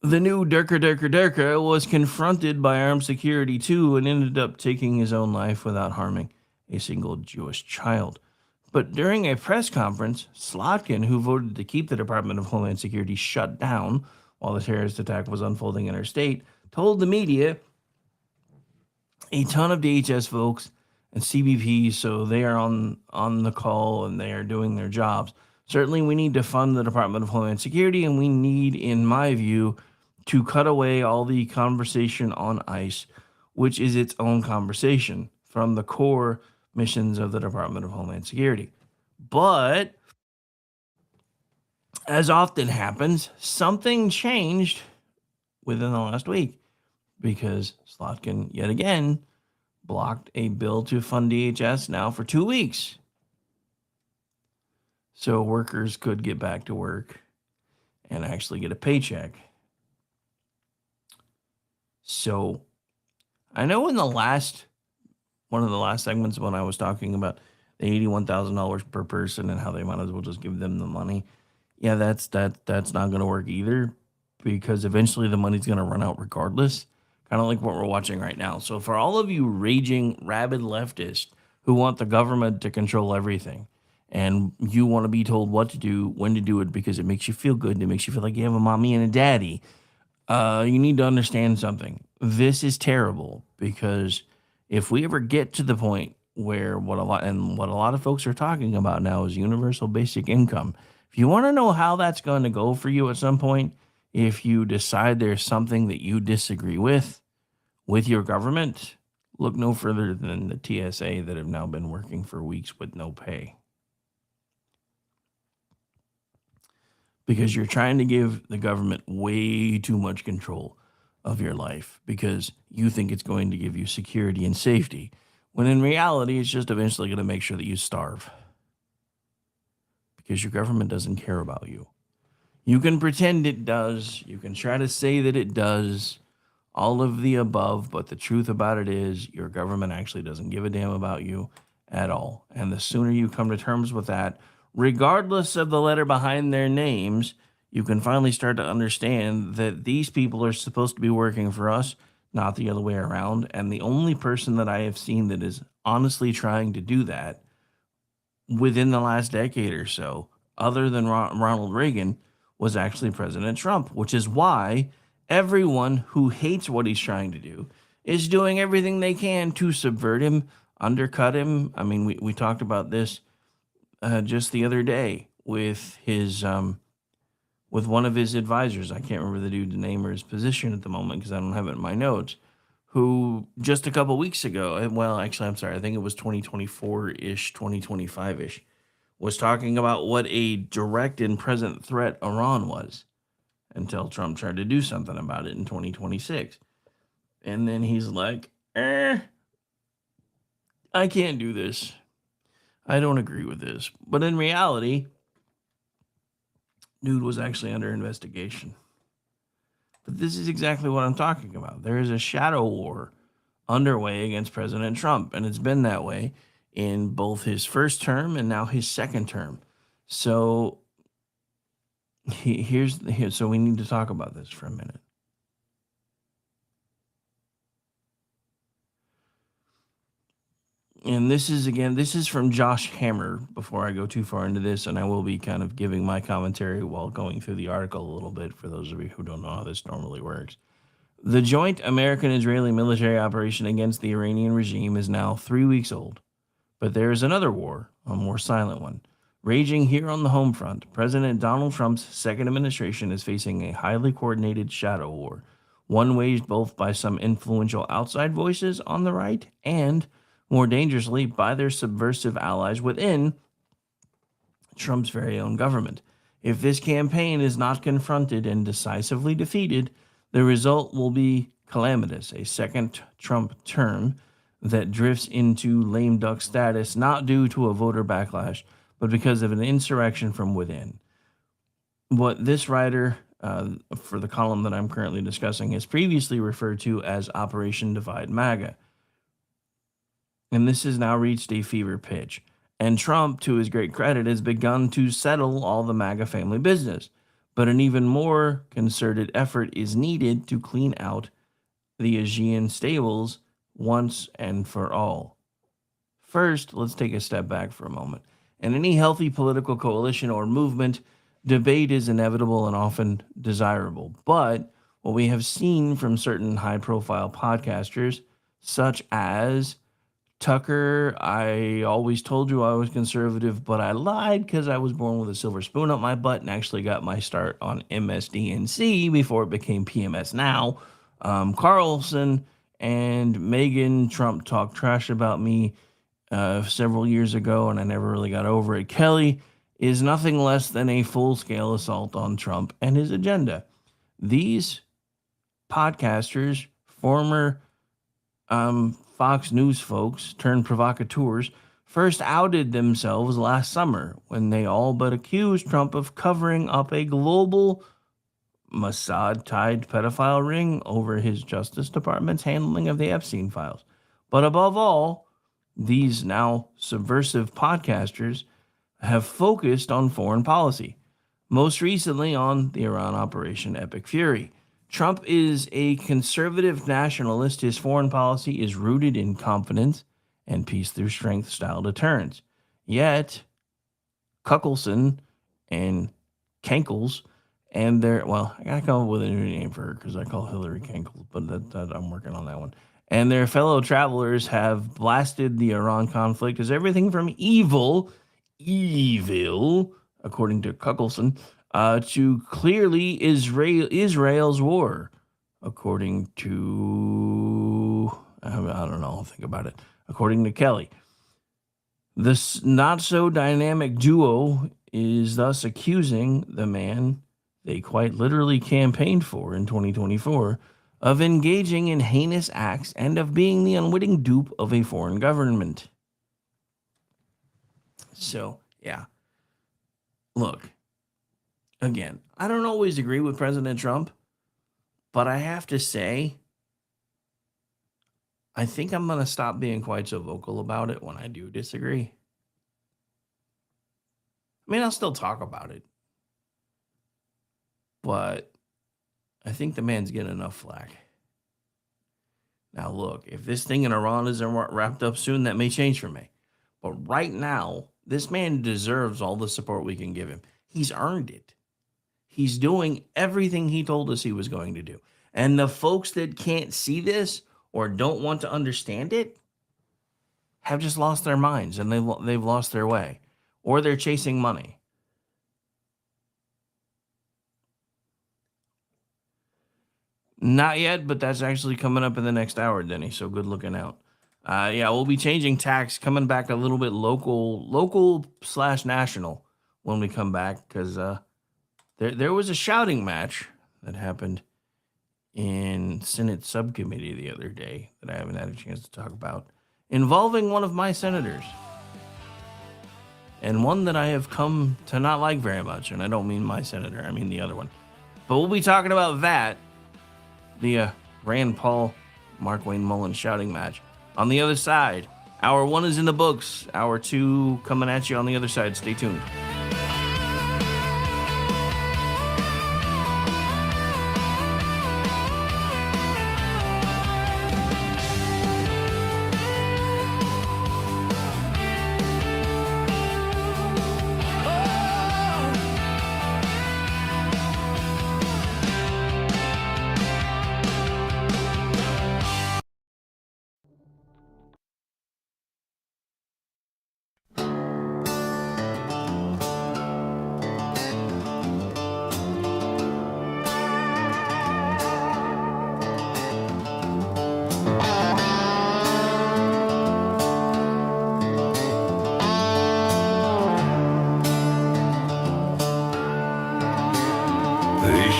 The new Durka was confronted by armed security too and ended up taking his own life without harming a single Jewish child. But during a press conference, Slotkin, who voted to keep the Department of Homeland Security shut down while the terrorist attack was unfolding in her state, told the media a ton of DHS folks and CBP, so they are on the call and they are doing their jobs. Certainly, we need to fund the Department of Homeland Security, and we need, in my view, to cut away all the conversation on ICE, which is its own conversation from the core missions of the Department of Homeland Security. But, as often happens, something changed within the last week because Slotkin, yet again, blocked a bill to fund DHS now for 2 weeks. So workers could get back to work and actually get a paycheck. So I know in one of the last segments when I was talking about the $81,000 per person and how they might as well just give them the money. Yeah, that's not going to work either because eventually the money's going to run out regardless. Kind of like what we're watching right now. So for all of you raging, rabid leftists who want the government to control everything and you want to be told what to do, when to do it because it makes you feel good and it makes you feel like you have a mommy and a daddy, you need to understand something. This is terrible because if we ever get to the point where what a lot of folks are talking about now is universal basic income, if you want to know how that's going to go for you at some point, if you decide there's something that you disagree with your government, look no further than the TSA that have now been working for weeks with no pay. Because you're trying to give the government way too much control of your life because you think it's going to give you security and safety, when in reality, it's just eventually going to make sure that you starve. Because your government doesn't care about you. You can pretend it does. You can try to say that it does. All of the above. But the truth about it is your government actually doesn't give a damn about you at all. And the sooner you come to terms with that, regardless of the letter behind their names, you can finally start to understand that these people are supposed to be working for us, not the other way around. And the only person that I have seen that is honestly trying to do that within the last decade or so, other than Ronald Reagan, was actually President Trump, which is why everyone who hates what he's trying to do is doing everything they can to subvert him, undercut him. I mean, we talked about this just the other day with his with one of his advisors. I can't remember the dude's name or his position at the moment because I don't have it in my notes, who just a couple weeks ago, well, actually, I'm sorry, I think it was 2024-ish, 2025-ish, was talking about what a direct and present threat Iran was. until Trump tried to do something about it in 2026. And then he's like, I can't do this. I don't agree with this. But in reality, dude was actually under investigation. But this is exactly what I'm talking about. There is a shadow war underway against President Trump, and it's been that way in both his first term and now his second term. So so we need to talk about this for a minute. And this is from Josh Hammer before I go too far into this, and I will be kind of giving my commentary while going through the article a little bit for those of you who don't know how this normally works. The joint American-Israeli military operation against the Iranian regime is now 3 weeks old, but there is another war, a more silent one, raging here on the home front. President Donald Trump's second administration is facing a highly coordinated shadow war, one waged both by some influential outside voices on the right and, more dangerously, by their subversive allies within Trump's very own government. If this campaign is not confronted and decisively defeated, the result will be calamitous, a second Trump term that drifts into lame duck status, not due to a voter backlash, but because of an insurrection from within. What this writer, for the column that I'm currently discussing, has previously referred to as Operation Divide MAGA. And this has now reached a fever pitch. And Trump, to his great credit, has begun to settle all the MAGA family business. But an even more concerted effort is needed to clean out the Aegean stables once and for all. First, let's take a step back for a moment. In any healthy political coalition or movement, debate is inevitable and often desirable. But what we have seen from certain high-profile podcasters, such as Tucker, I always told you I was conservative, but I lied because I was born with a silver spoon up my butt and actually got my start on MSDNC before it became PMS Now. Carlson and Megan Trump talked trash about me several years ago, and I never really got over it. Kelly is nothing less than a full-scale assault on Trump and his agenda. These podcasters, former Fox News folks turned provocateurs, first outed themselves last summer when they all but accused Trump of covering up a global Mossad-tied pedophile ring over his Justice Department's handling of the Epstein files. But above all, these now subversive podcasters have focused on foreign policy, most recently on the Iran Operation Epic Fury. Trump is a conservative nationalist. His foreign policy is rooted in confidence and peace through strength style deterrence. Yet, Kuckelson and Kankles and their, well, I gotta come up with a new name for her because I call Hillary Kankles, but that I'm working on that one. And their fellow travelers have blasted the Iran conflict as everything from evil, according to Kuckelson, to clearly Israel's war, according to, I don't know, think about it, according to Kelly. This not-so-dynamic duo is thus accusing the man they quite literally campaigned for in 2024 of engaging in heinous acts and of being the unwitting dupe of a foreign government. So, yeah. Look, again, I don't always agree with President Trump, but I have to say, I think I'm going to stop being quite so vocal about it when I do disagree. I mean, I'll still talk about it, but I think the man's getting enough flack. Now, look, if this thing in Iran isn't wrapped up soon, that may change for me. But right now, this man deserves all the support we can give him. He's earned it. He's doing everything he told us he was going to do. And the folks that can't see this or don't want to understand it have just lost their minds and they've lost their way. Or they're chasing money. Not yet, but that's actually coming up in the next hour, Denny, so good looking out. Yeah, we'll be changing tax, coming back a little bit local/national when we come back, because there was a shouting match that happened in Senate subcommittee the other day that I haven't had a chance to talk about, involving one of my senators. And one that I have come to not like very much. And I don't mean my senator, I mean the other one. But we'll be talking about that, the Rand Paul, Mark Wayne Mullin shouting match. On the other side, hour 1 is in the books. Hour 2 coming at you on the other side. Stay tuned.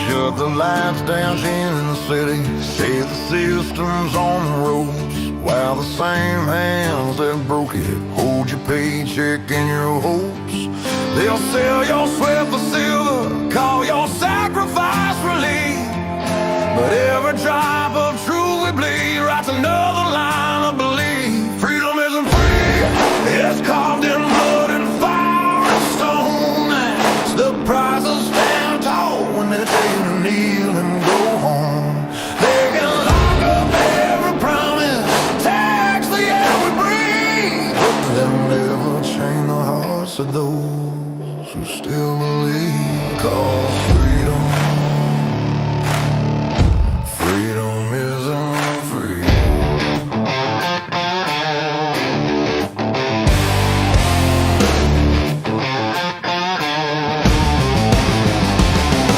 Shut the lights down in the city, say the system's on the ropes, while the same hands that broke it hold your paycheck and your hopes. They'll sell your sweat for silver, call your sacrifice relief, but every drop of truth we bleed writes another line of belief. Freedom isn't free, it's carved in blood and fire and stone. It's the price of stand tall when they tell you to kneel and go home. They can lock up every promise, tax the air we breathe, but they'll never change the hearts of those who still believe. 'Cause freedom isn't free.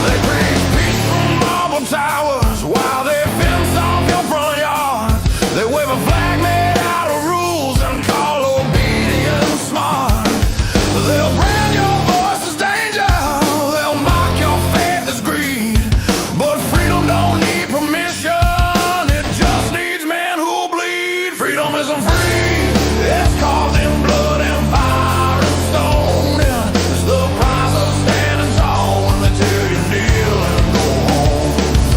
They preach peace from marble towers while they fence off your front yard. They wave a flag made out of rules and call obedience smart. They'll brand your voice as danger, they'll mock your faith as greed. But freedom don't need permission, it just needs men who'll bleed. Freedom isn't free, it's carved in blood and fire and stone. It's the price of standing tall when they tell you kneel and go home.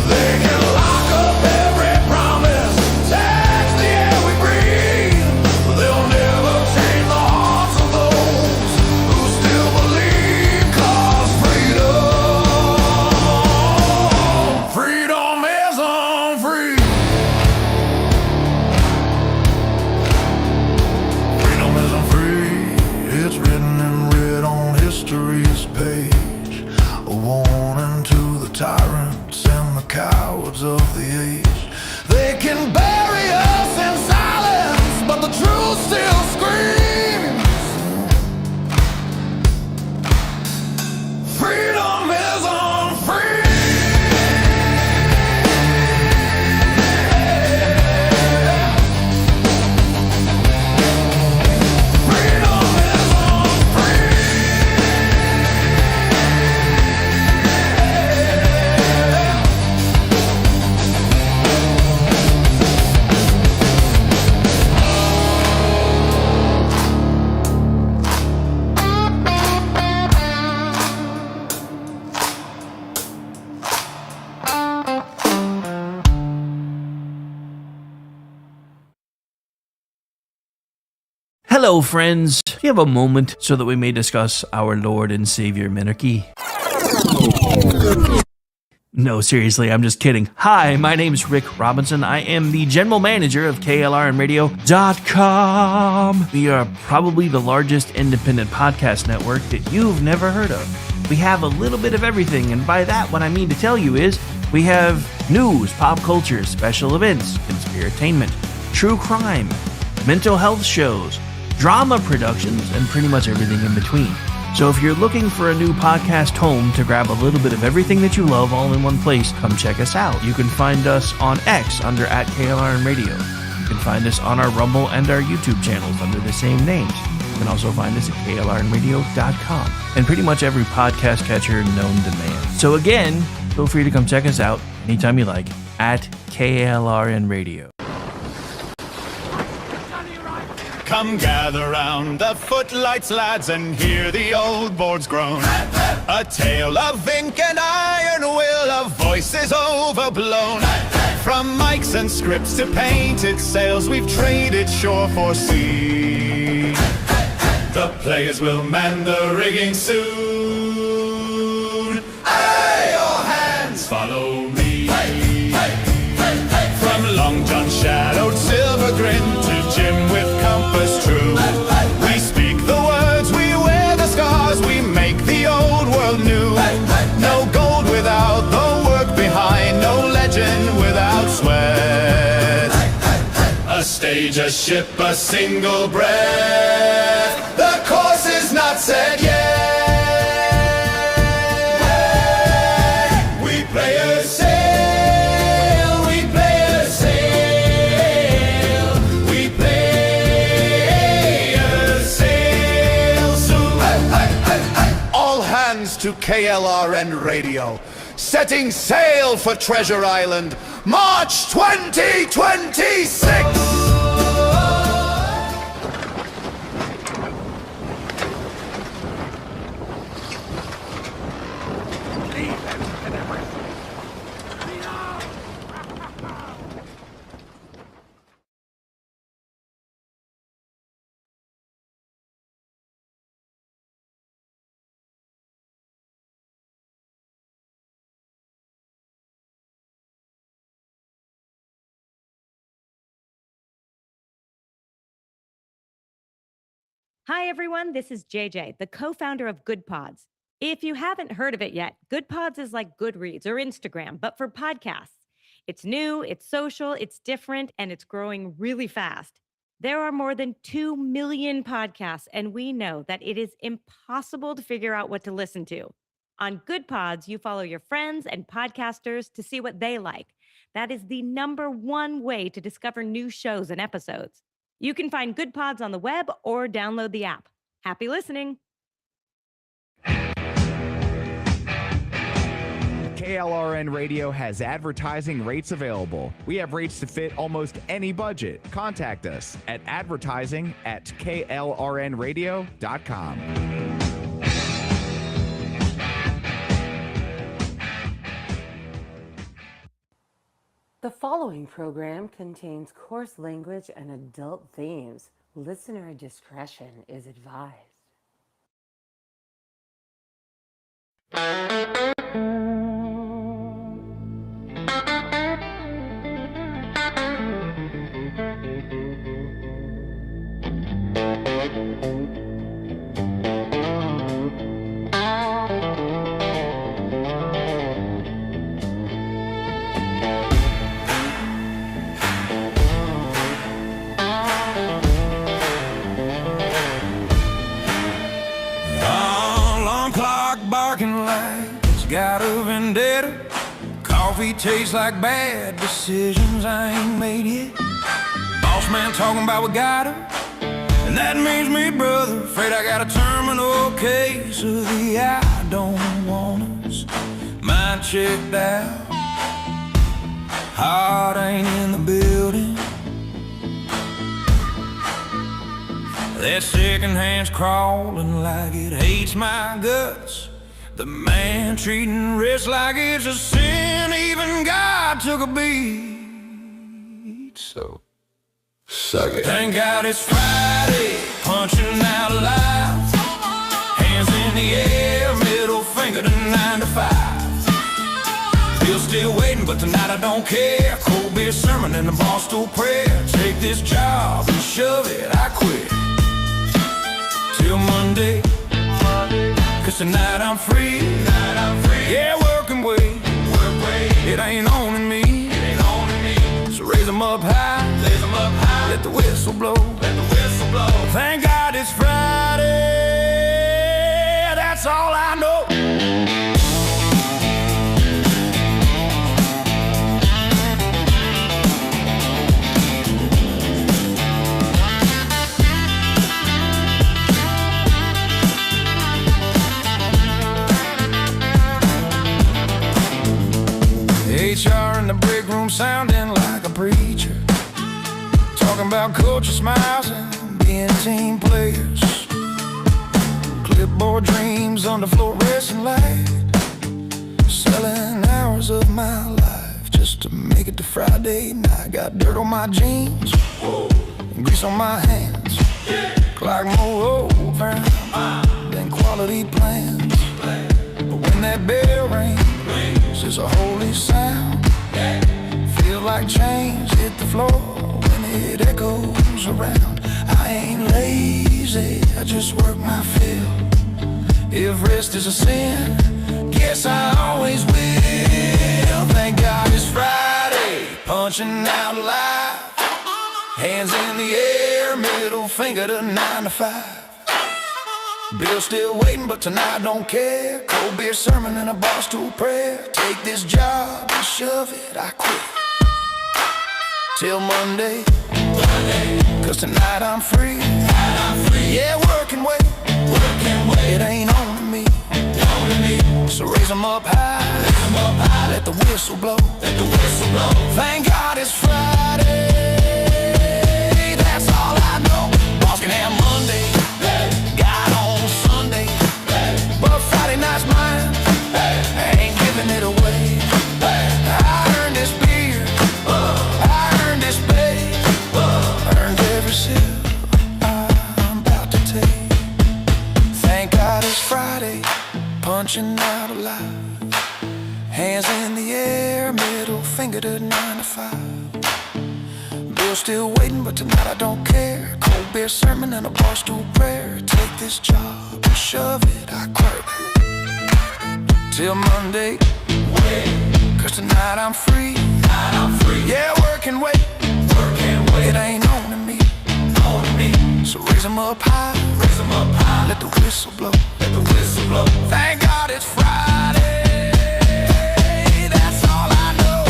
They can lock up every promise, tax the air we breathe, but they'll never change the hearts of those who still believe. 'Cause freedom isn't free. Freedom isn't free, it's written in red on history's page. A warning to the tyrants and the cowards of the age. They can bury us in silence, but the truth still screams. Freedom isn't free. Freedom isn't free. Hello, friends. Do you have a moment so that we may discuss our Lord and Savior Minarchy? No, seriously, I'm just kidding. Hi, my name's Rick Robinson. I am the general manager of KLRNradio.com. We are probably the largest independent podcast network that you've never heard of. We have a little bit of everything, and by that, what I mean to tell you is we have news, pop culture, special events, conspiratainment, true crime, mental health shows, drama productions, and pretty much everything in between. So if you're looking for a new podcast home to grab a little bit of everything that you love all in one place, come check us out. You can find us on X under @KLRNradio. You can find us on our Rumble and our YouTube channels under the same names. You can also find us at KLRNradio.com and pretty much every podcast catcher known to man. So again, feel free to come check us out anytime you like at KLRN Radio. Come gather round the footlights, lads, and hear the old boards groan. A tale of ink and iron will, of voices overblown. From mics and scripts to painted sails, we've traded shore for sea. The players will man the rigging soon. Aye, your hands, follow me. From Long John shadowed silver grin to Jim with compass true. We speak the words, we wear the scars, we make the old world new. No gold without the work behind, no legend without sweat. A stage, a ship, a single breath. The course is not set yet. We players sail, we players sail, we players sail soon. All hands to KLRN Radio, setting sail for Treasure Island, March 2026. Hi, everyone. This is JJ, the co-founder of Good Pods. If you haven't heard of it yet, Good Pods is like Goodreads or Instagram, but for podcasts. It's new, it's social, it's different, and it's growing really fast. There are more than 2 million podcasts, and we know that it is impossible to figure out what to listen to. On Good Pods, you follow your friends and podcasters to see what they like. That is the #1 way to discover new shows and episodes. You can find Good Pods on the web or download the app. Happy listening. KLRN Radio has advertising rates available. We have rates to fit almost any budget. Contact us at advertising@klrnradio.com. The following program contains coarse language and adult themes. Listener discretion is advised. Got a vendetta. Coffee tastes like bad decisions I ain't made yet. Boss man talking about we got her, and that means me, brother. Afraid I got a terminal case of the I don't want us. Mind checked out, heart ain't in the building. That second hand's crawling like it hates my guts. The man treating rich like it's a sin, even God took a beat. So, suck it. Thank God it's Friday, punching out loud. Hands in the air, middle finger to 9 to 5. Bill's still waiting, but tonight I don't care. Cold beer sermon and a bar stool prayer. Take this job and shove it, I quit. Till Monday. 'Cause tonight I'm free. Yeah, work and wait. It ain't owning me. So raise 'em up high. Let the whistle blow. Thank God it's Friday. That's all I know. sounding like a preacher, talking about culture smiles and being team players. Clipboard dreams under fluorescent light, selling hours of my life just to make it to Friday night. Got dirt on my jeans, and grease on my hands, clock more over than quality plans. But when that bell rings, it's a holy sound. Feel like chains hit the floor when it echoes around. I ain't lazy, I just work my fill. If rest is a sin, guess I always will. Thank God it's Friday, punching out alive. Hands in the air, middle finger to 9 to 5. Bill still waiting, but tonight don't care. Cold beer sermon and a bar stool prayer. Take this job and shove it, I quit. Till Monday, cause tonight I'm free. Yeah, work and wait, it ain't on me. So raise 'em up high, let the whistle blow. Thank God it's Friday, that's all I know. Boss can have Monday, God on Sunday, but Friday night's mine, I ain't giving it away. I earned this beer, I earned this pay, earned every sip I'm about to take. Thank God it's Friday, punching out alive. Hands in the air, middle finger to 9 to 5. Bill still waiting, but tonight I don't care. Cold beer sermon and a bar stool prayer. Take this job and shove it, I quit. Till Monday, cause tonight I'm free. Yeah, work and wait, it ain't on to me. So raise 'em up high, let the whistle blow. Thank God it's Friday, that's all I know.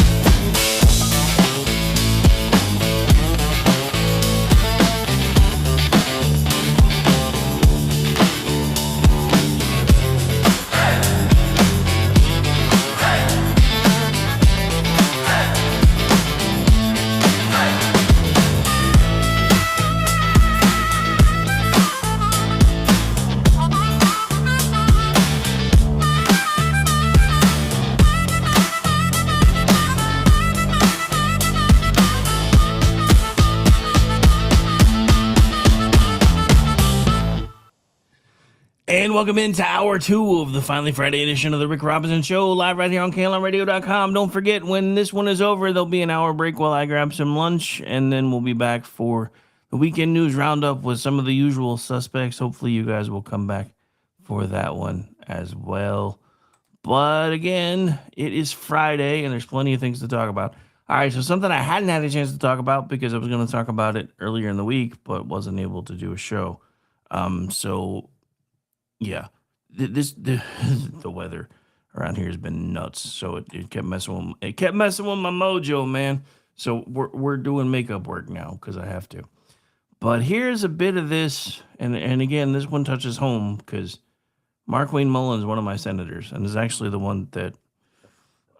And welcome into hour 2 of the Finally Friday edition of the Rick Robinson Show, live right here on KLRradio.com. Don't forget, when this one is over, there'll be an hour break while I grab some lunch, and then we'll be back for the weekend news roundup with some of the usual suspects. Hopefully you guys will come back for that one as well. But again, it is Friday, and there's plenty of things to talk about. All right, so something I hadn't had a chance to talk about because I was going to talk about it earlier in the week, but wasn't able to do a show. Yeah, the weather around here has been nuts, so it kept messing with my mojo, man. So we're doing makeup work now because I have to. But here's a bit of this, and again, this one touches home because Markwayne Mullin is one of my senators, and is actually the one that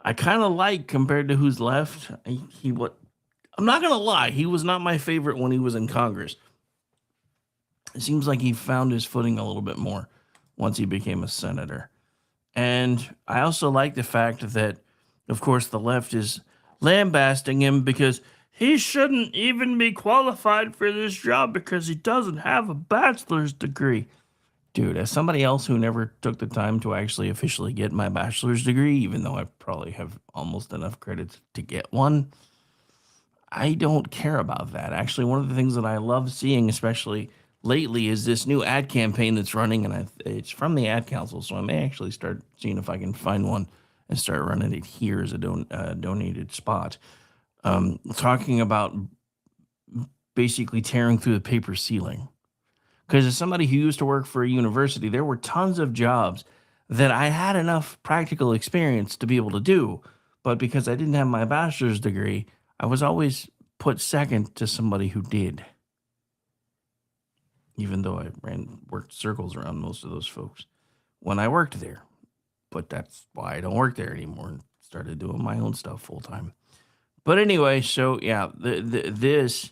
I kind of like compared to who's left. I'm not gonna lie, he was not my favorite when he was in Congress. It seems like he found his footing a little bit more once he became a senator. And I also like the fact that, of course, the left is lambasting him because he shouldn't even be qualified for this job because he doesn't have a bachelor's degree. Dude, as somebody else who never took the time to actually officially get my bachelor's degree, even though I probably have almost enough credits to get one, I don't care about that. Actually, one of the things that I love seeing, especially lately, is this new ad campaign that's running, and it's from the Ad Council, so I may actually start seeing if I can find one and start running it here as a donated spot. Talking about basically tearing through the paper ceiling. Because as somebody who used to work for a university, there were tons of jobs that I had enough practical experience to be able to do, but because I didn't have my bachelor's degree, I was always put second to somebody who did. Even though I worked circles around most of those folks when I worked there. But that's why I don't work there anymore and started doing my own stuff full time. But anyway, so yeah, this,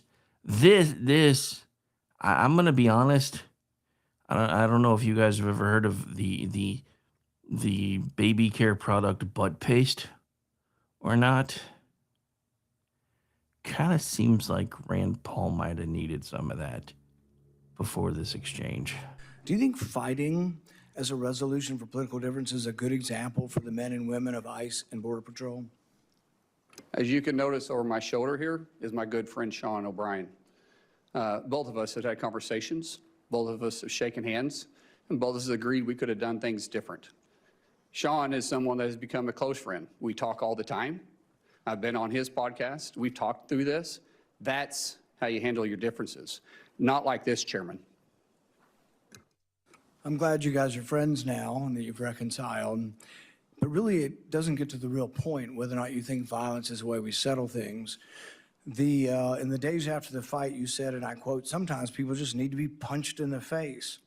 I'm gonna be honest. I don't know if you guys have ever heard of the baby care product butt paste or not. Kind of seems like Rand Paul might have needed some of that before this exchange. Do you think fighting as a resolution for political differences is a good example for the men and women of ICE and Border Patrol? As you can notice over my shoulder here is my good friend Sean O'Brien. Both of us have had conversations, both of us have shaken hands, and both of us agreed we could have done things different. Sean is someone that has become a close friend. We talk all the time. I've been on his podcast. We've talked through this. That's how you handle your differences. Not like this, Chairman. I'm glad you guys are friends now and that you've reconciled. But really, it doesn't get to the real point whether or not you think violence is the way we settle things. In the days after the fight, you said, and I quote, "Sometimes people just need to be punched in the face."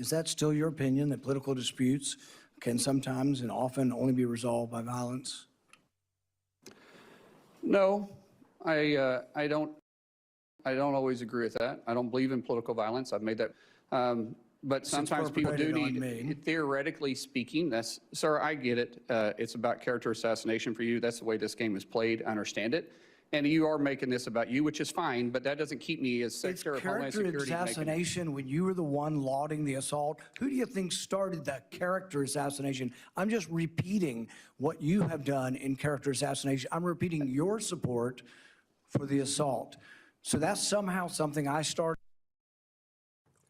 Is that still your opinion, that political disputes can sometimes and often only be resolved by violence? No, I don't always agree with that. I don't believe in political violence. I've made that. But sometimes people do need, theoretically speaking, sir, I get it. It's about character assassination for you. That's the way this game is played. I understand it. And you are making this about you, which is fine, but that doesn't keep me as Secretary of Homeland Security. It's character assassination when you were the one lauding the assault. Who do you think started that character assassination? I'm just repeating what you have done in character assassination. I'm repeating your support for the assault. So that's somehow something I started.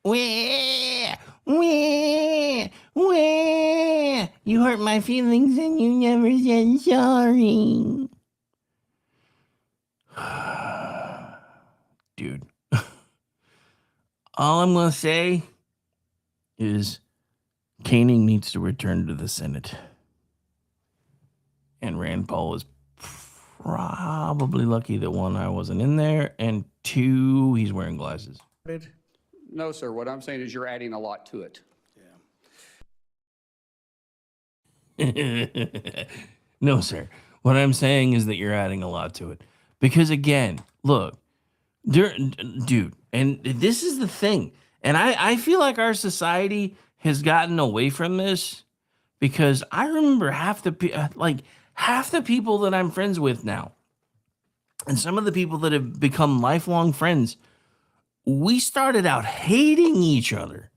Wah, wah, wah. You hurt my feelings and you never said sorry. Dude. All I'm going to say is Koenig needs to return to the Senate. And Rand Paul is probably lucky that one, I wasn't in there, and two, he's wearing glasses. No, sir. What I'm saying is you're adding a lot to it. Yeah. No, sir. What I'm saying is that you're adding a lot to it. Because again, look, dude, and this is the thing. And I feel like our society has gotten away from this because I remember half the people that I'm friends with now, and some of the people that have become lifelong friends, we started out hating each other,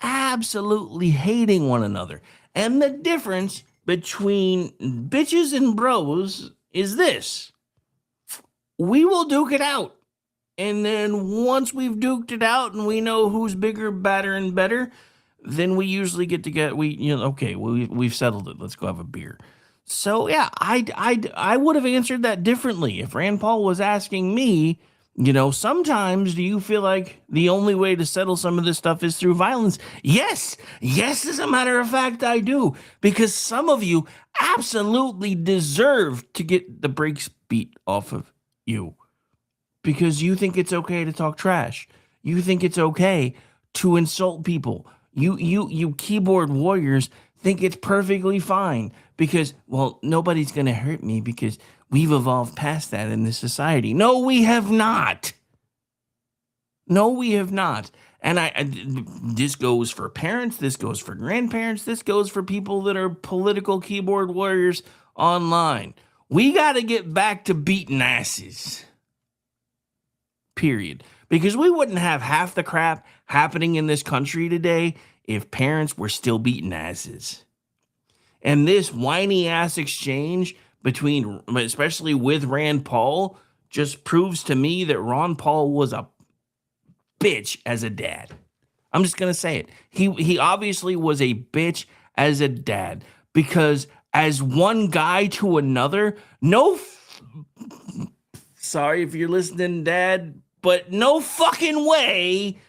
absolutely hating one another. And the difference between bitches and bros is this: we will duke it out. And then once we've duked it out and we know who's bigger, badder, and better, then we usually get together. We've settled it. Let's go have a beer. So yeah, I would have answered that differently if Rand Paul was asking me, sometimes do you feel like the only way to settle some of this stuff is through violence? Yes, as a matter of fact, I do. Because some of you absolutely deserve to get the brakes beat off of you. Because you think it's okay to talk trash. You think it's okay to insult people. You keyboard warriors think it's perfectly fine because, well, nobody's going to hurt me because we've evolved past that in this society. No, we have not. No, we have not. And this goes for parents. This goes for grandparents. This goes for people that are political keyboard warriors online. We got to get back to beating asses. Period. Because we wouldn't have half the crap happening in this country today if parents were still beating asses. And this whiny ass exchange between, especially with Rand Paul, just proves to me that Ron Paul was a bitch as a dad. I'm just going to say it. He obviously was a bitch as a dad because as one guy to another, sorry if you're listening, Dad, but no fucking way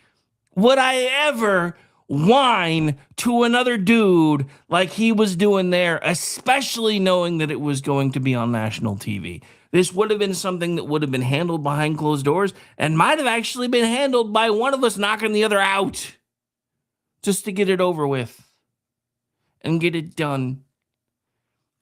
would I ever whine to another dude like he was doing there, especially knowing that it was going to be on national TV. This would have been something that would have been handled behind closed doors and might have actually been handled by one of us knocking the other out just to get it over with and get it done.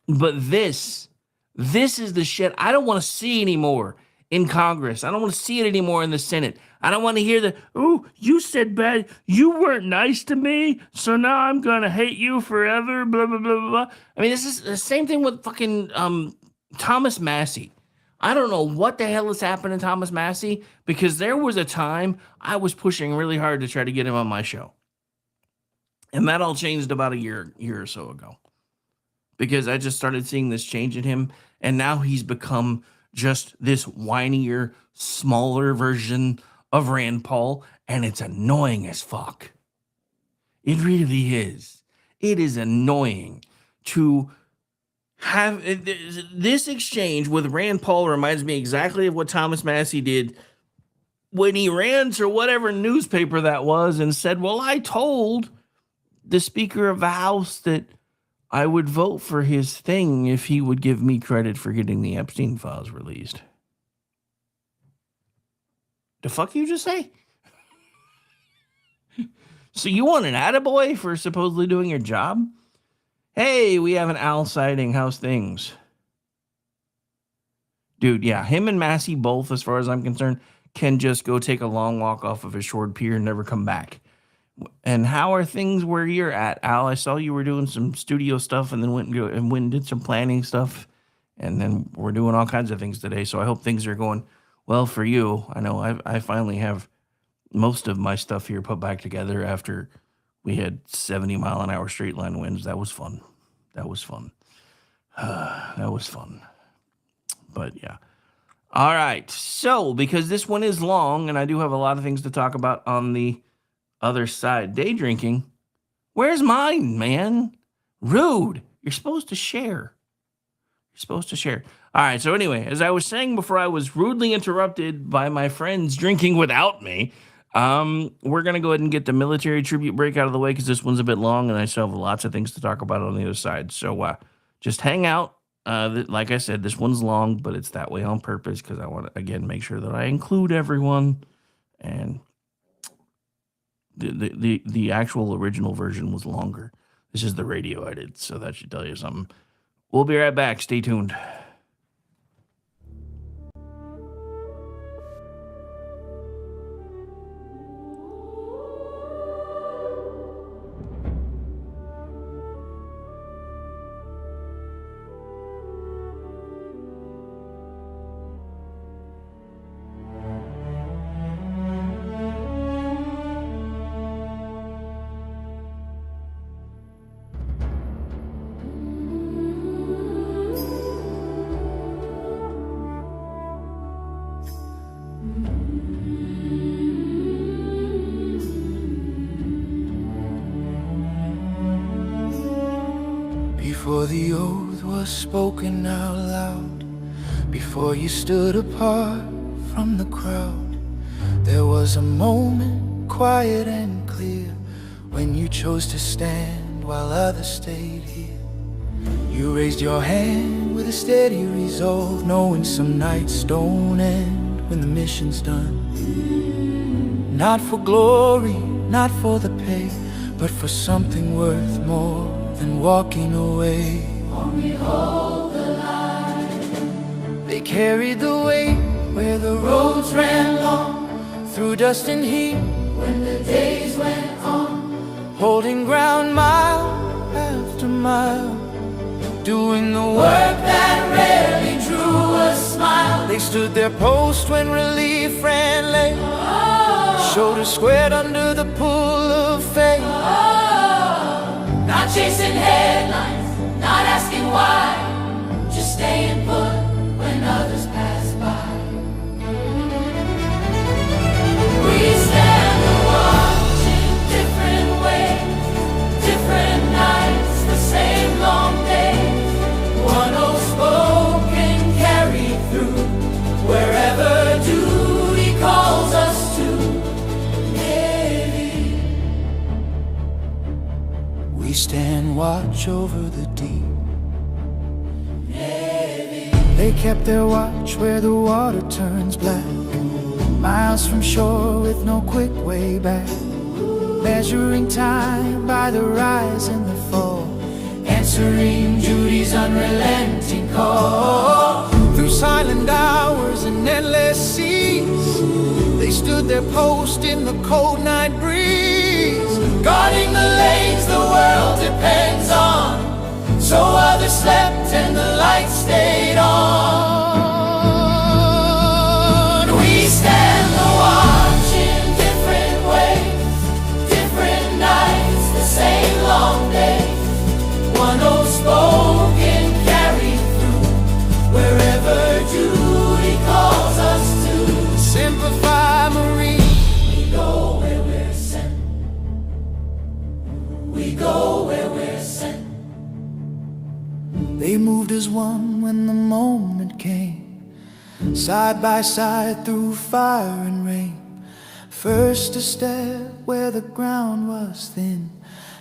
But this This is the shit I don't want to see anymore in Congress. I don't want to see it anymore in the Senate. I don't want to hear the, oh, you said bad, you weren't nice to me, so now I'm going to hate you forever, blah, blah, blah, blah. I mean, this is the same thing with fucking Thomas Massey. I don't know what the hell has happened to Thomas Massey, because there was a time I was pushing really hard to try to get him on my show. And that all changed about a year or so ago, because I just started seeing this change in him, and now he's become just this whinier, smaller version of Rand Paul, and it's annoying as fuck. It really is. It is annoying to have this exchange with Rand Paul. Reminds me exactly of what Thomas Massey did when he ran to whatever newspaper that was and said, well, I told the Speaker of the House that I would vote for his thing if he would give me credit for getting the Epstein files released. The fuck you just say? So you want an attaboy for supposedly doing your job? Hey, we have an owl sighting. How's things? Dude, yeah, him and Massey both, as far as I'm concerned, can just go take a long walk off of a short pier and never come back. And how are things where you're at, Al? I saw you were doing some studio stuff and then went and did some planning stuff. And then we're doing all kinds of things today. So I hope things are going well for you. I know I finally have most of my stuff here put back together after we had 70-mile-an-hour straight line winds. That was fun. That was fun. That was fun. But yeah. All right. So because this one is long and I do have a lot of things to talk about on the other side, day drinking, where's mine, man? Rude. You're supposed to share. You're supposed to share. All right, so anyway, as I was saying before I was rudely interrupted by my friends drinking without me, we're going to go ahead and get the military tribute break out of the way, because this one's a bit long and I still have lots of things to talk about on the other side. So just hang out. Like I said, this one's long, but it's that way on purpose because I want to, again, make sure that I include everyone. And the actual original version was longer. This is the radio edit, so that should tell you something. We'll be right back. Stay tuned. Before the oath was spoken out loud, before you stood apart from the crowd, there was a moment, quiet and clear, when you chose to stand while others stayed here. You raised your hand with a steady resolve, knowing some nights don't end when the mission's done. Not for glory, not for the pay, but for something worth more than walking away. Only hold the line. They carried the weight where the roads ran long, through dust and heat when the days went on, holding ground mile after mile, doing the work that rarely drew a smile. They stood their post when relief ran late, shoulders squared under the pull of fate. Not chasing headlines, not asking why, just staying put when others pass by. We stand the watch in different ways, different nights, the same long days. One old spoken carried through, wherever duty calls us to. We stand watch over the deep. Navy. They kept their watch where the water turns black, miles from shore with no quick way back, measuring time by the rise and the fall, answering answering duty's unrelenting call. Through silent hours and endless seas, they stood their post in the cold night breeze, guarding the lanes the world depends on, so others slept and the light stayed on. We stand the watch in different ways, different nights, the same long day. One old spoken carried through, wherever duty calls us to. Simplify Marine, we go where we're sent. We go where we're sent. They moved as one when the moment came, side by side through fire and rain. First to step where the ground was thin,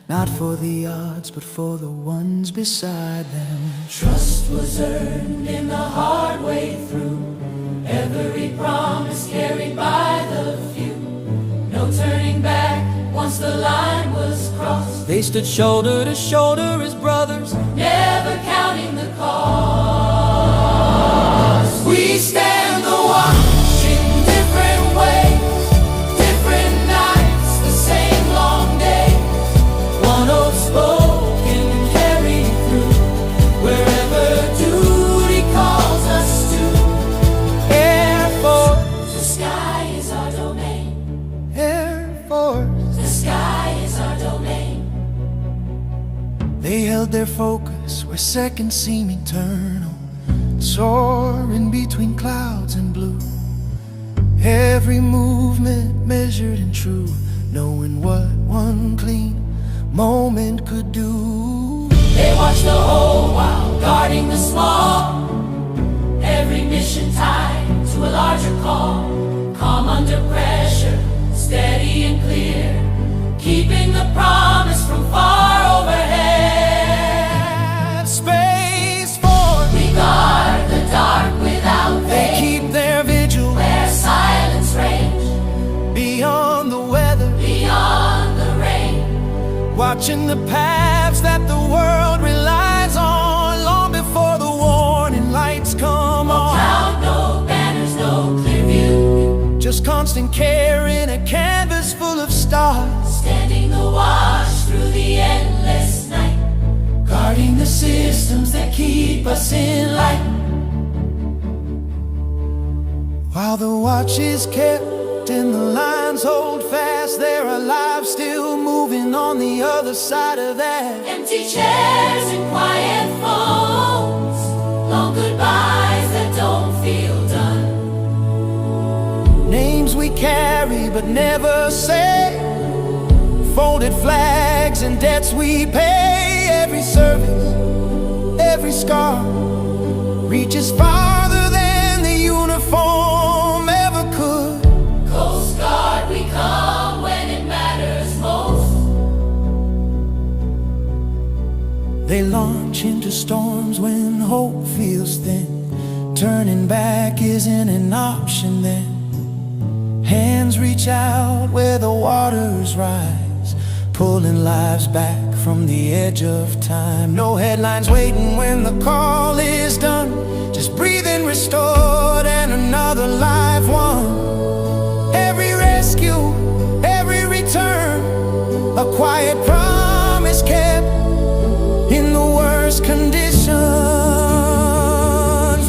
not for the odds but for the ones beside them. Trust was earned in the hard way through, every promise carried by the few. No turning back once the line was crossed. They stood shoulder to shoulder as brothers, never counting the cost. We stand the watch in different ways, different nights, the same long days. One old spoken carried through, wherever duty calls us to. Air Force, the sky is our domain. Air Force, the sky is our domain. They held their focus where seconds seem eternal, soaring between clouds and blue. Every movement measured and true, knowing what one clean moment could do. They watched the whole while guarding the small, every mission tied to a larger call. Calm under pressure, steady and clear, keeping the promise from far overhead. Space Force, we guard the dark without faith. They keep their vigil where silence reigns, beyond the weather, beyond the rain, watching the paths that the world relies on, long before the warning lights come on. No cloud, no banners, no clear view, just constant care in a canvas full of stars. Standing the watch through the endless night, guarding the systems that keep us in light. While the watch is kept and the lines hold fast, there are lives still moving on the other side of that. Empty chairs and quiet phones, long goodbyes that don't feel done. Names we carry but never say, folded flags and debts we pay. Every service, every scar reaches farther than the uniform ever could. Coast Guard, we come when it matters most. They launch into storms when hope feels thin, turning back isn't an option then. Hands reach out where the waters rise, pulling lives back from the edge of time. No headlines waiting when the call is done, just breathing restored and another life won. Every rescue, every return, a quiet promise kept in the worst conditions.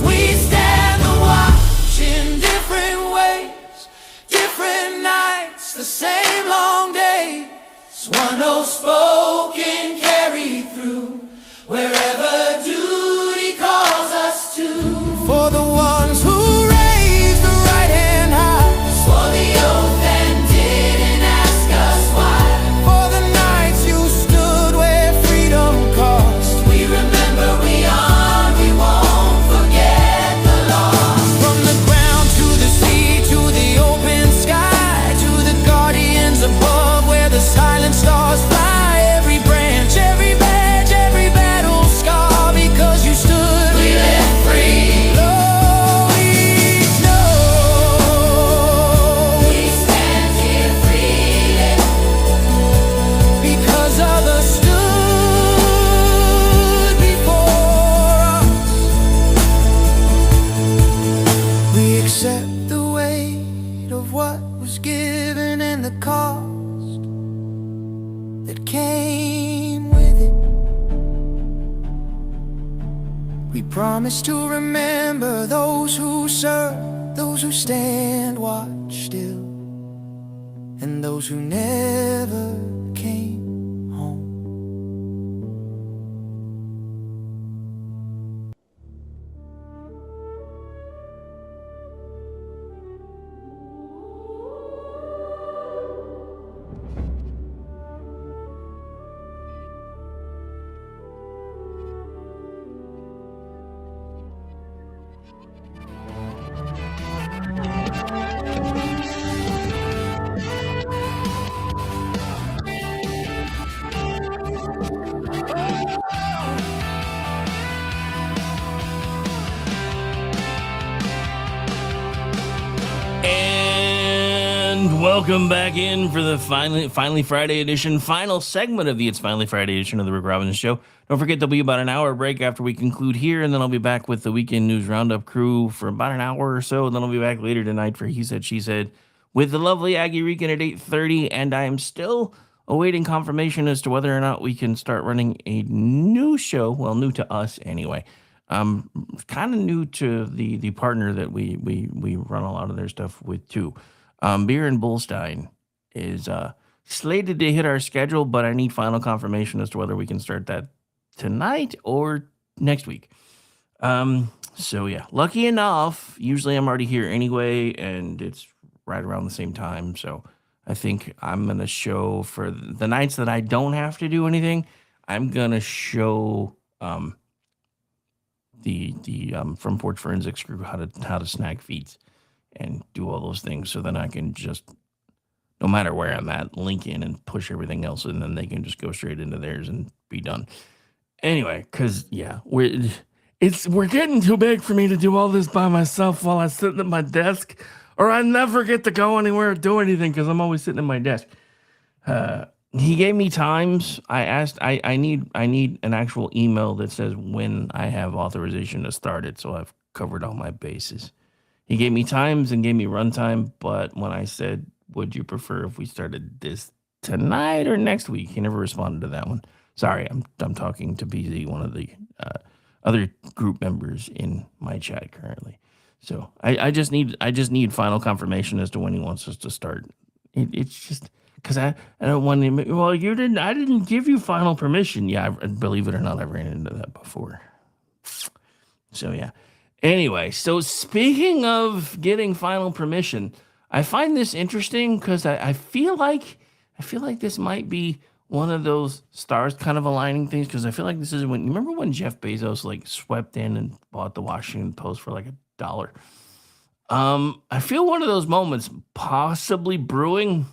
We stand the watch in different ways, different nights, the same long days. One old spoken carried through, wherever duty calls us to. For the ones who raised the right hand high, swore the oath and didn't ask us why. For the nights you stood where freedom cost, we remember, we honor, we won't forget the loss. From the ground to the sea, to the open sky, to the guardians above where the silent stars fly. Every branch, every badge, every battle scar, and the cost that came with it. We promise to remember those who serve, those who stand watch still, and those who never came home. And welcome back in for the Finally Friday edition, final segment of the It's Finally Friday edition of the Rick Robbins Show. Don't forget there'll be about an hour break after we conclude here, and then I'll be back with the Weekend News Roundup crew for about an hour or so, and then I'll be back later tonight for He Said, She Said with the lovely Aggie Regan at 8:30, and I am still awaiting confirmation as to whether or not we can start running a new show, well, new to us anyway. Kind of new to the partner that we run a lot of their stuff with too. Beer and Bullstein is slated to hit our schedule, but I need final confirmation as to whether we can start that tonight or next week. So yeah, lucky enough, usually I'm already here anyway, and it's right around the same time. So I think I'm gonna show for the nights that I don't have to do anything. I'm gonna show the From Porch Forensics group how to snag feeds and do all those things, so then I can just, no matter where I'm at, link in and push everything else, and then they can just go straight into theirs and be done. Anyway, because yeah, we're getting too big for me to do all this by myself while I'm sitting at my desk, or I never get to go anywhere or do anything because I'm always sitting at my desk. He gave me times. I asked, I need an actual email that says when I have authorization to start it, so I've covered all my bases. He gave me times and gave me runtime, but when I said, would you prefer if we started this tonight or next week, he never responded to that one. Sorry, I'm talking to BZ, one of the other group members in my chat currently. So I just need final confirmation as to when he wants us to start. It's just because I don't want him. Well, I didn't give you final permission. Yeah, believe it or not, I've ran into that before. So yeah. Anyway, so speaking of getting final permission, I find this interesting because I feel like this might be one of those stars kind of aligning things, because I feel like this is when, you remember when Jeff Bezos like swept in and bought the Washington Post for like $1? I feel one of those moments possibly brewing,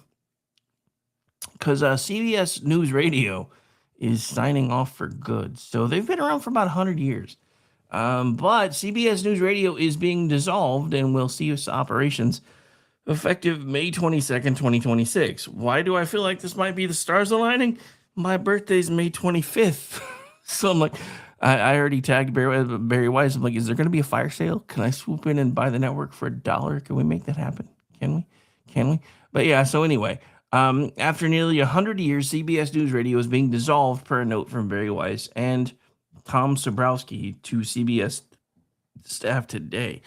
because CBS News Radio is signing off for good. So they've been around for about 100 years. But CBS News Radio is being dissolved and will cease operations effective May 22nd, 2026. Why do I feel like this might be the stars aligning? My birthday's May 25th. So I'm like, I already tagged Barry Weiss. I'm like, is there going to be a fire sale? Can I swoop in and buy the network for $1? Can we make that happen? Can we? But yeah, so anyway, after nearly 100 years, CBS News Radio is being dissolved per a note from Barry Weiss and Tom Sobrowski to CBS staff today.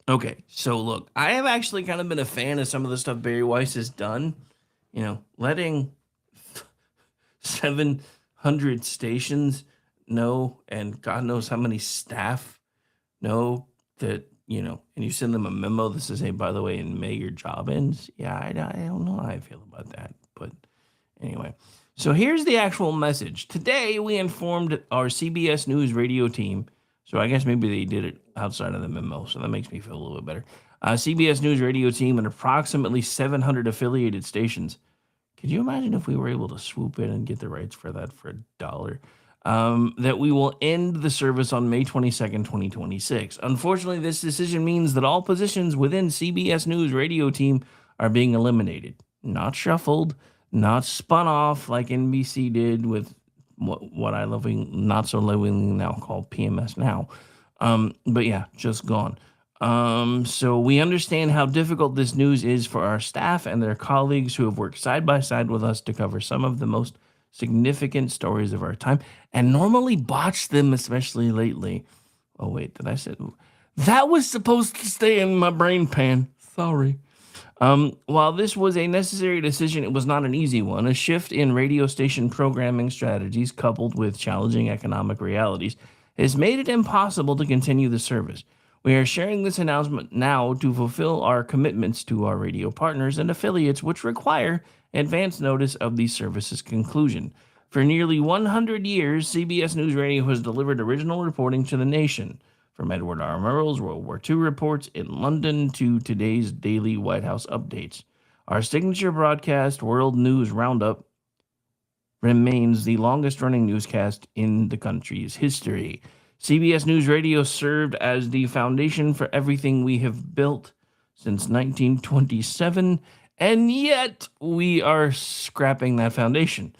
Okay, so look, I have actually kind of been a fan of some of the stuff Barry Weiss has done. You know, letting 700 stations know, and God knows how many staff know that, you know, and you send them a memo that says, hey, by the way, in May your job ends. Yeah, I don't know how I feel about that. But anyway, so here's the actual message. Today, we informed our CBS News Radio team. So I guess maybe they did it outside of the memo, so that makes me feel a little bit better. CBS News Radio team and approximately 700 affiliated stations. Could you imagine if we were able to swoop in and get the rights for that for $1? That we will end the service on May 22nd, 2026. Unfortunately, this decision means that all positions within CBS News Radio team are being eliminated. Not shuffled, not spun off like NBC did with what I loving, not so lovingly now called PMS Now. But yeah, just gone. So we understand how difficult this news is for our staff and their colleagues who have worked side by side with us to cover some of the most significant stories of our time and normally botch them, especially lately. Oh, wait, did I say that was supposed to stay in my brain pan? Sorry. While this was a necessary decision, it was not an easy one. A shift in radio station programming strategies, coupled with challenging economic realities, has made it impossible to continue the service. We are sharing this announcement now to fulfill our commitments to our radio partners and affiliates, which require advance notice of the service's conclusion. For nearly 100 years, CBS News Radio has delivered original reporting to the nation. From Edward R. Murrow's World War II reports in London to today's daily White House updates. Our signature broadcast, World News Roundup, remains the longest running newscast in the country's history. CBS News Radio served as the foundation for everything we have built since 1927, and yet we are scrapping that foundation.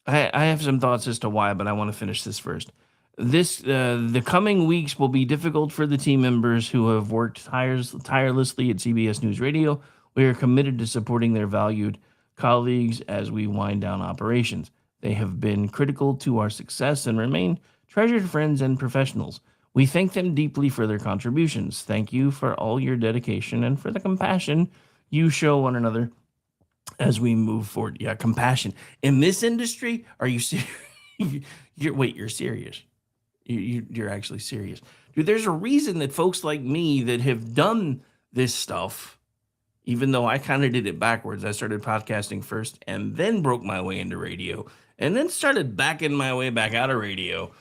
I have some thoughts as to why, but I want to finish this first. The coming weeks will be difficult for the team members who have worked tirelessly at CBS News Radio. We are committed to supporting their valued colleagues as we wind down operations. They have been critical to our success and remain treasured friends and professionals. We thank them deeply for their contributions. Thank you for all your dedication and for the compassion you show one another as we move forward. Yeah, compassion. In this industry, are you serious? You're serious. You're actually serious. Dude, there's a reason that folks like me that have done this stuff, even though I kind of did it backwards. I started podcasting first and then broke my way into radio and then started backing my way back out of radio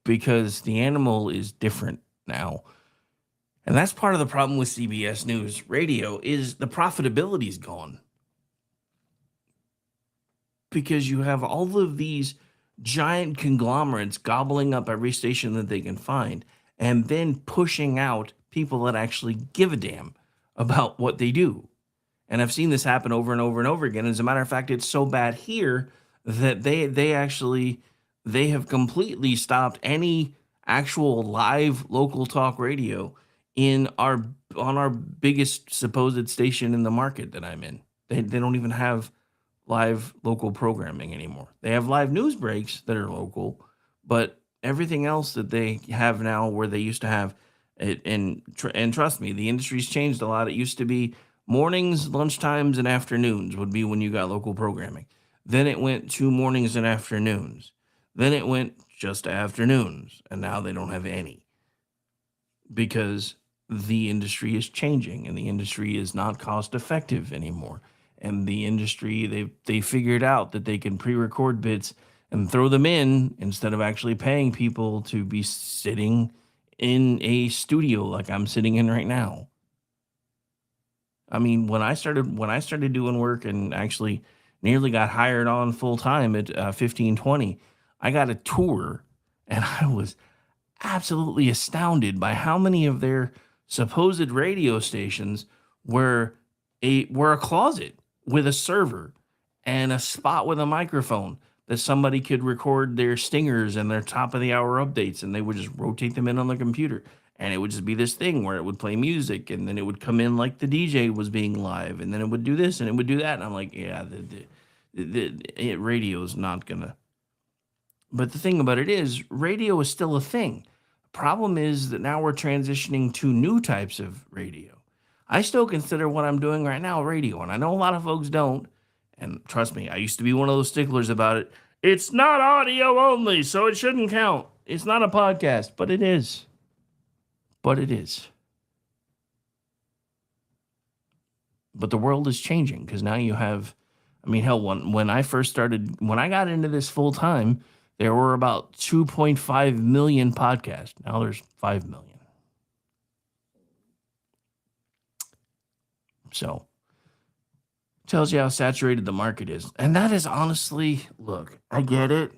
because the animal is different now. And that's part of the problem with CBS News Radio is the profitability is gone. Because you have all of these giant conglomerates gobbling up every station that they can find and then pushing out people that actually give a damn about what they do. And I've seen this happen over and over and over again. As a matter of fact, it's so bad here that they have completely stopped any actual live local talk radio on our biggest supposed station in the market that I'm in. They don't even have live local programming anymore. They have live news breaks that are local, but everything else that they have now where they used to have it, and trust me, the industry's changed a lot. It used to be mornings, lunchtimes, and afternoons would be when you got local programming. Then it went to mornings and afternoons. Then it went just to afternoons, and now they don't have any because the industry is changing and the industry is not cost effective anymore. And the industry, they figured out that they can pre-record bits and throw them in instead of actually paying people to be sitting in a studio like I'm sitting in right now. I mean, when I started doing work and actually nearly got hired on full time at 1520, I got a tour and I was absolutely astounded by how many of their supposed radio stations were a closet with a server and a spot with a microphone that somebody could record their stingers and their top of the hour updates, and they would just rotate them in on the computer. And it would just be this thing where it would play music, and then it would come in like the DJ was being live, and then it would do this and it would do that. And I'm like, yeah, the radio is not gonna. But the thing about it is, radio is still a thing. Problem is that now we're transitioning to new types of radio. I still consider what I'm doing right now radio, and I know a lot of folks don't. And trust me, I used to be one of those sticklers about it. It's not audio only, so it shouldn't count. It's not a podcast, but it is. But it is. But the world is changing because now you have, I mean, hell, when I got into this full time, there were about 2.5 million podcasts. Now there's 5 million. So, tells you how saturated the market is. And that is honestly, look, I get it.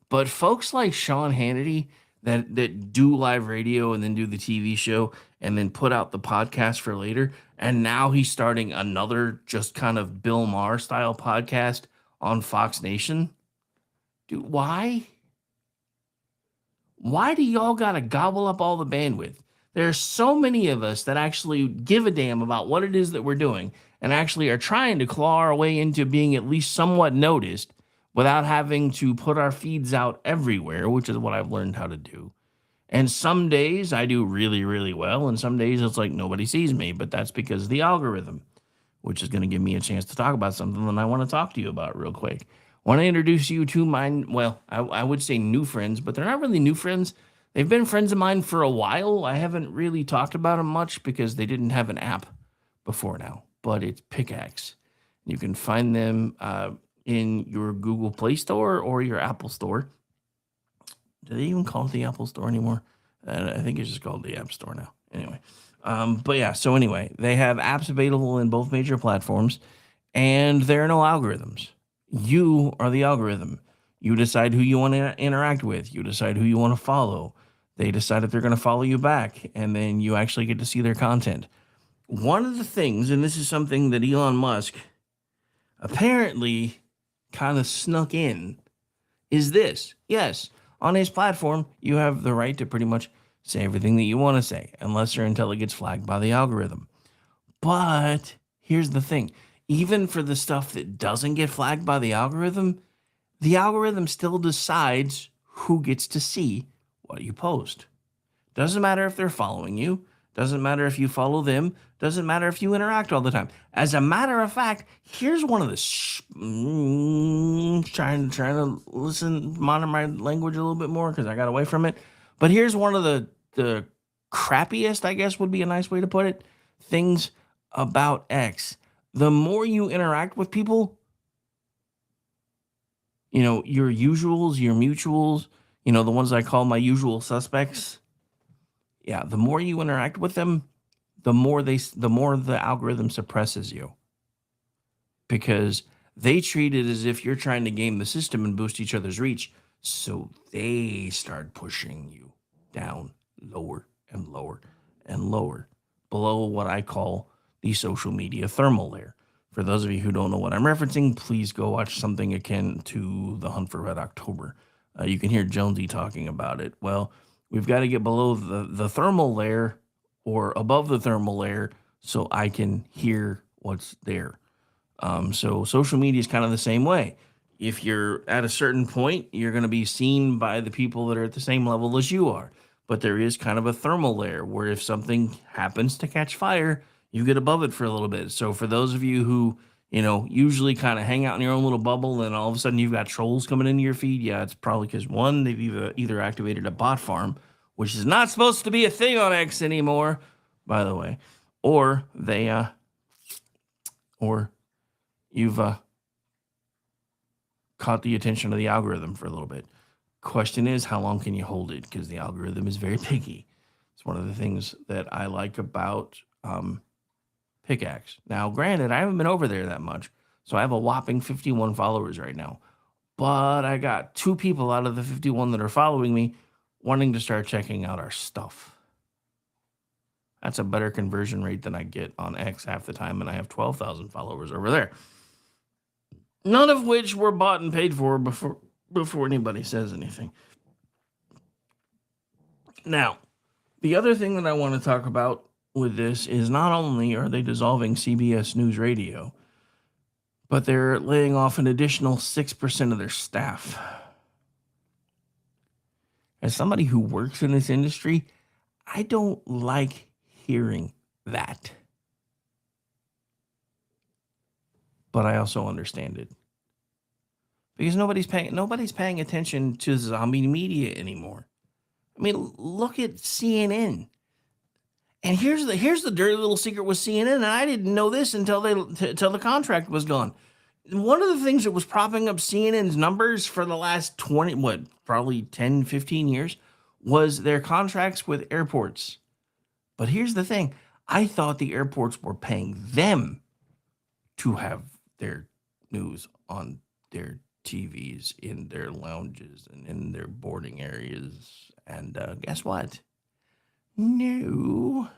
But folks like Sean Hannity that do live radio and then do the TV show and then put out the podcast for later, and now he's starting another just kind of Bill Maher style podcast on Fox Nation. Dude, why? Why do y'all got to gobble up all the bandwidth? There's so many of us that actually give a damn about what it is that we're doing and actually are trying to claw our way into being at least somewhat noticed without having to put our feeds out everywhere, which is what I've learned how to do. And some days I do really, really well, and some days it's like nobody sees me, but that's because of the algorithm, which is going to give me a chance to talk about something that I want to talk to you about real quick. I want to introduce you to my, well, I would say new friends, but they're not really new friends. They've been friends of mine for a while. I haven't really talked about them much because they didn't have an app before now, but it's Pickaxe. You can find them in your Google Play Store or your Apple Store. Do they even call it the Apple Store anymore? I think it's just called the App Store now. Anyway, but yeah, so anyway, they have apps available in both major platforms, and there are no algorithms. You are the algorithm. You decide who you want to interact with. You decide who you want to follow. They decide if they're going to follow you back, and then you actually get to see their content. One of the things, and this is something that Elon Musk apparently kind of snuck in, is this. Yes, on his platform, you have the right to pretty much say everything that you want to say, unless or until it gets flagged by the algorithm. But here's the thing. Even for the stuff that doesn't get flagged by the algorithm still decides who gets to see what you post. Doesn't matter if they're following you. Doesn't matter if you follow them. Doesn't matter if you interact all the time. As a matter of fact, here's one of the trying to monitor my language a little bit more because I got away from it. But here's one of the crappiest, I guess would be a nice way to put it, things about X. The more you interact with people, you know, your usuals, your mutuals, you know, the ones I call my usual suspects. Yeah, the more you interact with them, the more the algorithm suppresses you. Because they treat it as if you're trying to game the system and boost each other's reach. So they start pushing you down lower and lower and lower below what I call the social media thermal layer. For those of you who don't know what I'm referencing, please go watch something akin to The Hunt for Red October. You can hear Jonesy talking about it. Well, we've got to get below the thermal layer or above the thermal layer so I can hear what's there. So social media is kind of the same way. If you're at a certain point, you're going to be seen by the people that are at the same level as you are. But there is kind of a thermal layer where if something happens to catch fire, you get above it for a little bit. So for those of you who, you know, usually kind of hang out in your own little bubble and all of a sudden you've got trolls coming into your feed, yeah, it's probably because one, they've either activated a bot farm, which is not supposed to be a thing on X anymore, by the way, or you've caught the attention of the algorithm for a little bit. Question is, how long can you hold it? Because the algorithm is very picky. It's one of the things that I like about Pickaxe. Now, granted, I haven't been over there that much, so I have a whopping 51 followers right now. But I got 2 people out of the 51 that are following me wanting to start checking out our stuff. That's a better conversion rate than I get on X half the time, and I have 12,000 followers over there. None of which were bought and paid for before anybody says anything. Now, the other thing that I want to talk about with this is not only are they dissolving CBS News Radio, but they're laying off an additional 6% of their staff. As somebody who works in this industry, I don't like hearing that. But I also understand it. Because nobody's paying attention to zombie media anymore. I mean, look at CNN. And here's the dirty little secret with CNN, and I didn't know this until the contract was gone. One of the things that was propping up CNN's numbers for the last probably 10, 15 years was their contracts with airports. But here's the thing. I thought the airports were paying them to have their news on their TVs, in their lounges, and in their boarding areas. And guess what? No.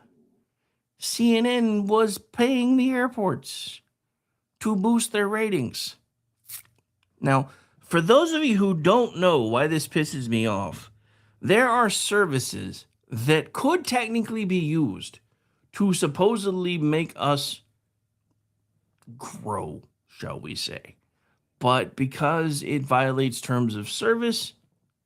CNN was paying the airports to boost their ratings. Now, for those of you who don't know why this pisses me off, there are services that could technically be used to supposedly make us grow, shall we say. But because it violates terms of service,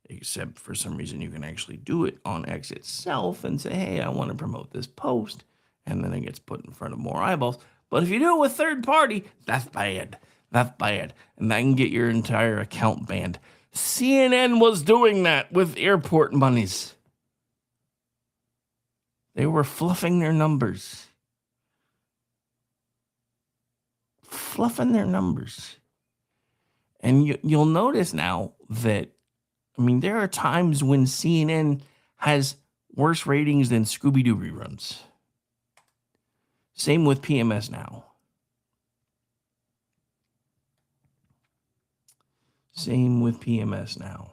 except for some reason you can actually do it on X itself and say, hey, I want to promote this post, and then it gets put in front of more eyeballs. But if you do it with third party, that's bad. That's bad. And that can get your entire account banned. CNN was doing that with airport monies. They were fluffing their numbers. Fluffing their numbers. And you'll notice now that, I mean, there are times when CNN has worse ratings than Scooby-Doo reruns. Same with PMS now. Same with PMS now.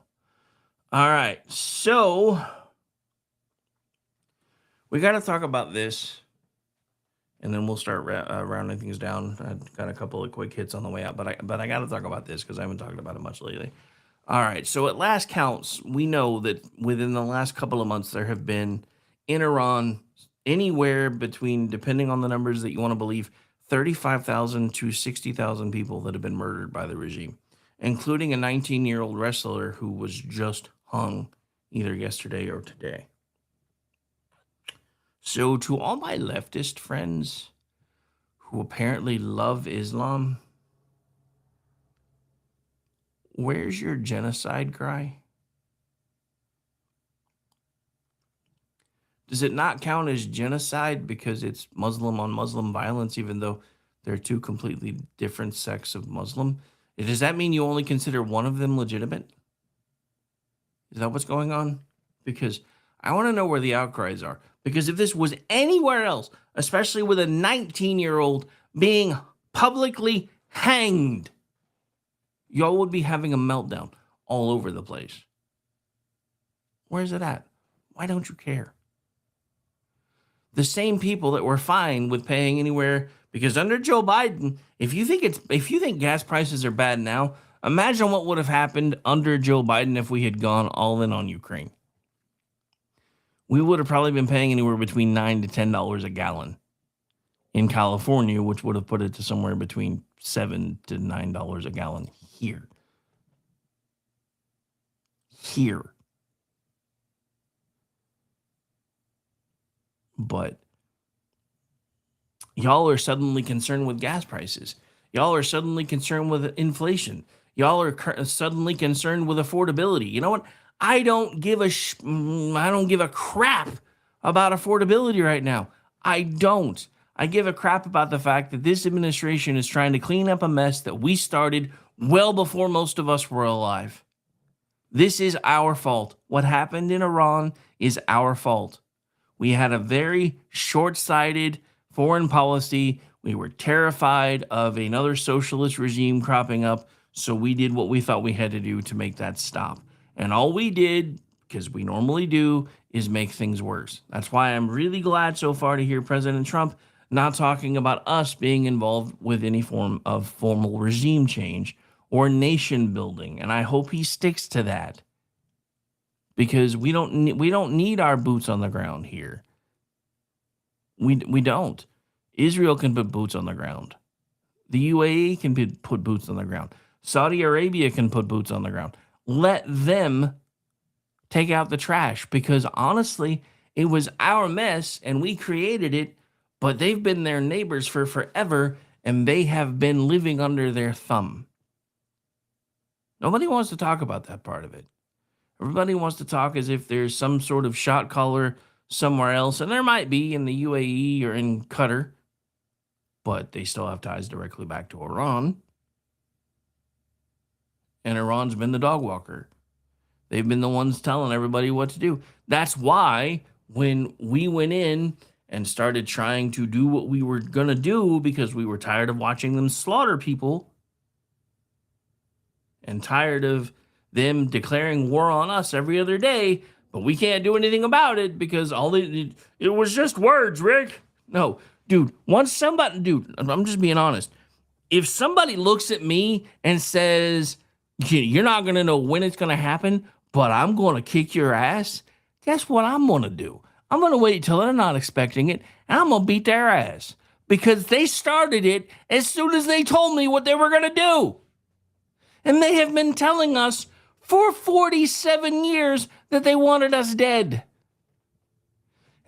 All right, so we got to talk about this, and then we'll start rounding things down. I've got a couple of quick hits on the way out, but I got to talk about this because I haven't talked about it much lately. All right, so at last counts, we know that within the last couple of months, there have been in Iran anywhere between, depending on the numbers that you want to believe, 35,000 to 60,000 people that have been murdered by the regime, including a 19-year-old wrestler who was just hung either yesterday or today. So to all my leftist friends who apparently love Islam, where's your genocide cry? Does it not count as genocide because it's Muslim on Muslim violence, even though they're two completely different sects of Muslim? Does that mean you only consider one of them legitimate? Is that what's going on? Because I want to know where the outcries are. Because if this was anywhere else, especially with a 19-year-old being publicly hanged, y'all would be having a meltdown all over the place. Where's it at? Why don't you care? The same people that were fine with paying anywhere, because under Joe Biden, if you think gas prices are bad now, imagine what would have happened under Joe Biden if we had gone all in on Ukraine. We would have probably been paying anywhere between $9 to $10 a gallon in California, which would have put it to somewhere between $7 to $9 a gallon here. But y'all are suddenly concerned with gas prices. Y'all are suddenly concerned with inflation. Y'all are suddenly concerned with affordability. You know what? I don't give a crap about affordability right now. I don't. I give a crap about the fact that this administration is trying to clean up a mess that we started well before most of us were alive. This is our fault. What happened in Iran is our fault. We had a very short-sighted foreign policy. We were terrified of another socialist regime cropping up, so we did what we thought we had to do to make that stop. And all we did, because we normally do, is make things worse. That's why I'm really glad so far to hear President Trump not talking about us being involved with any form of formal regime change or nation building. And I hope he sticks to that. Because we don't need our boots on the ground here. We don't. Israel can put boots on the ground. The UAE can put boots on the ground. Saudi Arabia can put boots on the ground. Let them take out the trash, because honestly, it was our mess and we created it, but they've been their neighbors for forever and they have been living under their thumb. Nobody wants to talk about that part of it. Everybody wants to talk as if there's some sort of shot caller somewhere else, and there might be in the UAE or in Qatar, but they still have ties directly back to Iran. And Iran's been the dog walker. They've been the ones telling everybody what to do. That's why when we went in and started trying to do what we were going to do, because we were tired of watching them slaughter people and tired of them declaring war on us every other day, but we can't do anything about it because it was just words, Rick. No, dude, I'm just being honest. If somebody looks at me and says, you're not going to know when it's going to happen, but I'm going to kick your ass, guess what I'm going to do? I'm going to wait till they're not expecting it, and I'm going to beat their ass. Because they started it as soon as they told me what they were going to do. And they have been telling us for 47 years that they wanted us dead.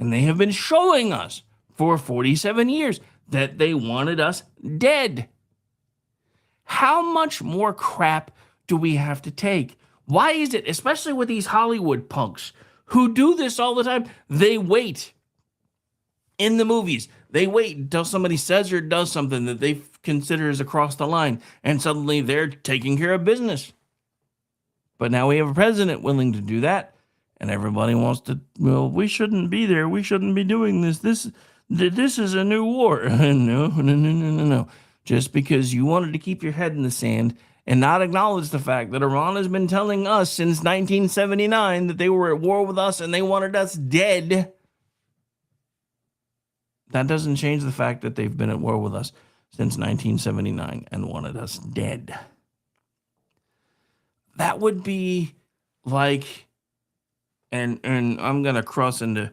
And they have been showing us for 47 years that they wanted us dead. How much more crap do we have to take? Why is it, especially with these Hollywood punks who do this all the time, they wait in the movies. They wait until somebody says or does something that they consider as across the line, and suddenly they're taking care of business. But now we have a president willing to do that, and everybody wants to, well, we shouldn't be there. We shouldn't be doing this. This is a new war. No. Just because you wanted to keep your head in the sand and not acknowledge the fact that Iran has been telling us since 1979 that they were at war with us and they wanted us dead, that doesn't change the fact that they've been at war with us since 1979 and wanted us dead. That would be like, and I'm going to cross into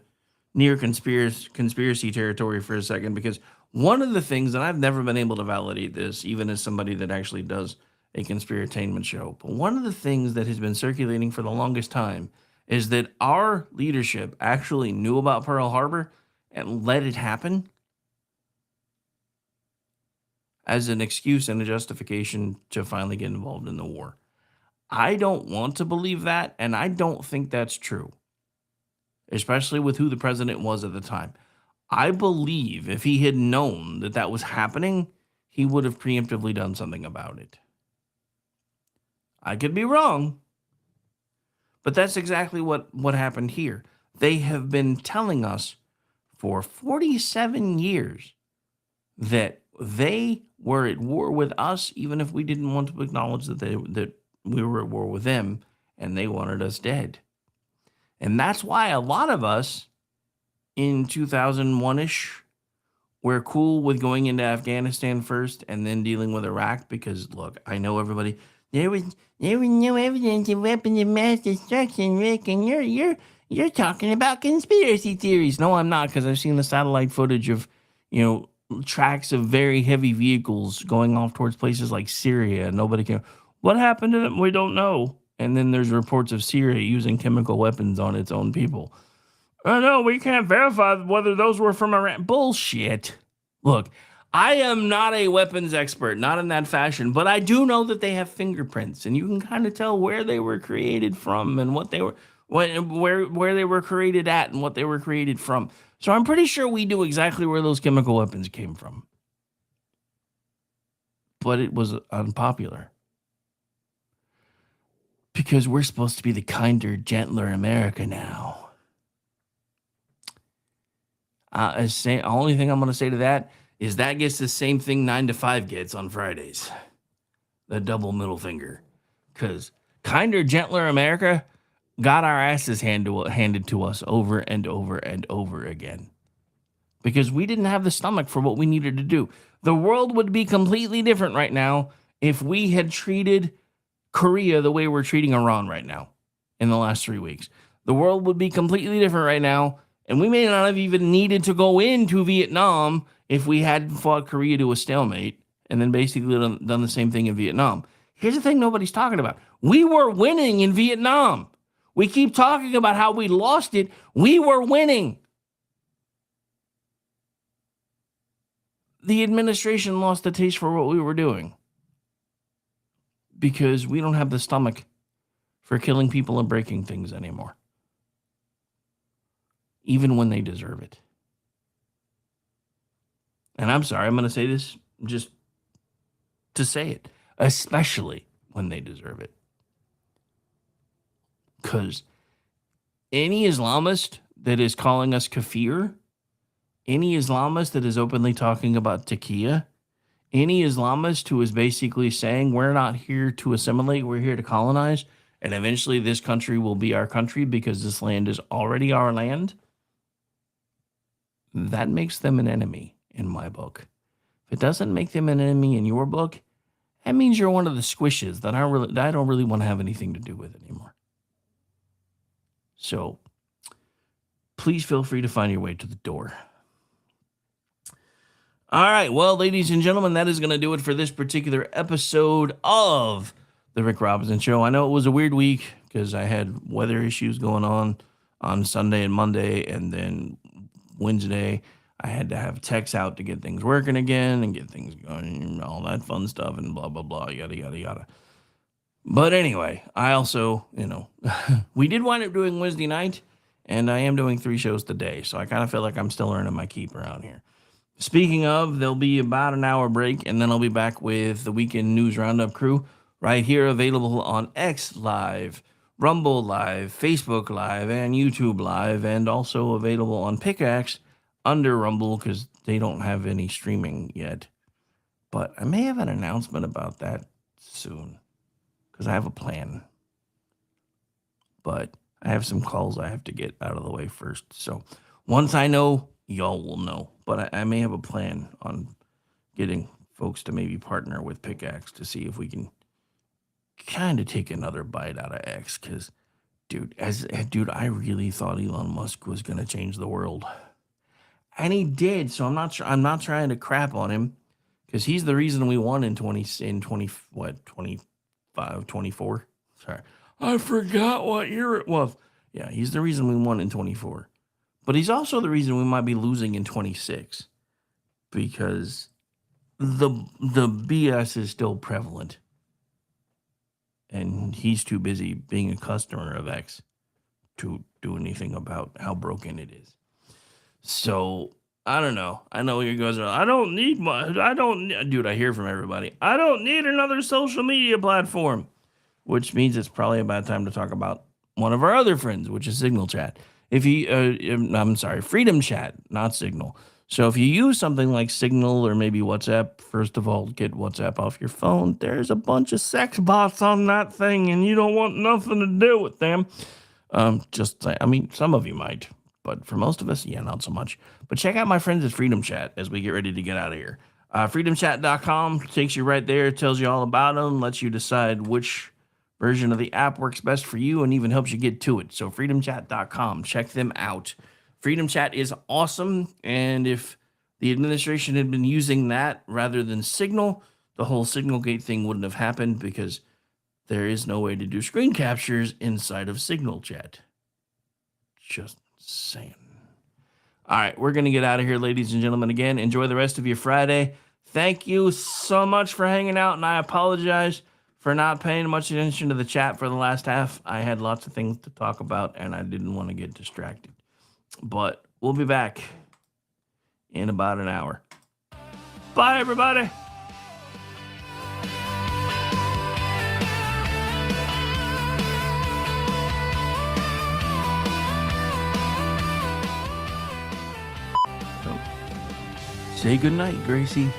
near conspiracy territory for a second, because one of the things, and I've never been able to validate this, even as somebody that actually does a conspiratainment show, but one of the things that has been circulating for the longest time is that our leadership actually knew about Pearl Harbor and let it happen as an excuse and a justification to finally get involved in the war. I don't want to believe that, and I don't think that's true, especially with who the president was at the time. I believe if he had known that that was happening, he would have preemptively done something about it. I could be wrong, but that's exactly what happened here. They have been telling us for 47 years that they were at war with us, even if we didn't want to acknowledge that we were at war with them, and they wanted us dead. And that's why a lot of us in 2001-ish were cool with going into Afghanistan first and then dealing with Iraq, because, look, I know everybody, there was no evidence of weapons of mass destruction, Rick, and you're talking about conspiracy theories. No, I'm not, because I've seen the satellite footage of, tracks of very heavy vehicles going off towards places like Syria, and nobody can. What happened to them? We don't know. And then there's reports of Syria using chemical weapons on its own people. Oh, no, we can't verify whether those were from Iran. Bullshit. Look, I am not a weapons expert, not in that fashion, but I do know that they have fingerprints, and you can kind of tell where they were created from and what they were, where they were created at and what they were created from. So I'm pretty sure we knew exactly where those chemical weapons came from. But it was unpopular. Because we're supposed to be the kinder, gentler America now. Only thing I'm going to say to that is that gets the same thing 9 to 5 gets on Fridays. The double middle finger. Because kinder, gentler America got our asses handed to us over and over and over again. Because we didn't have the stomach for what we needed to do. The world would be completely different right now if we had treated Korea the way we're treating Iran right now in the last 3 weeks. The world would be completely different right now, and we may not have even needed to go into Vietnam if we hadn't fought Korea to a stalemate and then basically done the same thing in Vietnam. Here's the thing nobody's talking about. We were winning in Vietnam. We keep talking about how we lost it. We were winning. The administration lost the taste for what we were doing because we don't have the stomach for killing people and breaking things anymore, even when they deserve it. And I'm sorry, I'm going to say this just to say it, especially when they deserve it. Because any Islamist that is calling us kafir, any Islamist that is openly talking about taqiyya, any Islamist who is basically saying we're not here to assimilate, we're here to colonize, and eventually this country will be our country because this land is already our land, that makes them an enemy in my book. If it doesn't make them an enemy in your book, that means you're one of the squishes that I don't really want to have anything to do with anymore. So please feel free to find your way to the door. All right, well, ladies and gentlemen, that is going to do it for this particular episode of The Rick Robinson Show. I know it was a weird week because I had weather issues going on Sunday and Monday, and then Wednesday I had to have techs out to get things working again and get things going and all that fun stuff and blah, blah, blah, yada, yada, yada. But anyway, I also, we did wind up doing Wednesday night, and I am doing 3 shows today, so I kind of feel like I'm still earning my keep around here. Speaking of, there'll be about an hour break, and then I'll be back with the Weekend News Roundup crew right here, available on X Live, Rumble Live, Facebook Live, and YouTube Live, and also available on Pickaxe under Rumble because they don't have any streaming yet. But I may have an announcement about that soon because I have a plan. But I have some calls I have to get out of the way first. So once I know, y'all will know. But I may have a plan on getting folks to maybe partner with Pickaxe to see if we can kind of take another bite out of X. Because, dude, I really thought Elon Musk was going to change the world. And he did. So I'm not trying to crap on him because he's the reason we won in 24. Sorry. I forgot what year it was. Yeah, he's the reason we won in 24. But he's also the reason we might be losing in 26 because the BS is still prevalent. And he's too busy being a customer of X to do anything about how broken it is. So, I don't know. I know you guys are, I don't need much. Dude, I hear from everybody. I don't need another social media platform. Which means it's probably about time to talk about one of our other friends, which is Signal Chat. Freedom Chat, not Signal. So if you use something like Signal or maybe WhatsApp, first of all, get WhatsApp off your phone. There's a bunch of sex bots on that thing, and you don't want nothing to do with them. Some of you might, but for most of us, yeah, not so much. But check out my friends at Freedom Chat as we get ready to get out of here. Freedomchat.com takes you right there, tells you all about them, lets you decide which version of the app works best for you and even helps you get to it. So freedomchat.com, check them out. Freedom Chat is awesome, and if the administration had been using that rather than Signal, the whole Signalgate thing wouldn't have happened because there is no way to do screen captures inside of Signal Chat. Just saying. All right, we're going to get out of here, ladies and gentlemen. Again, enjoy the rest of your Friday. Thank you so much for hanging out, and I apologize for not paying much attention to the chat for the last half. I had lots of things to talk about, and I didn't want to get distracted. But we'll be back in about an hour. Bye, everybody. Say goodnight, Gracie.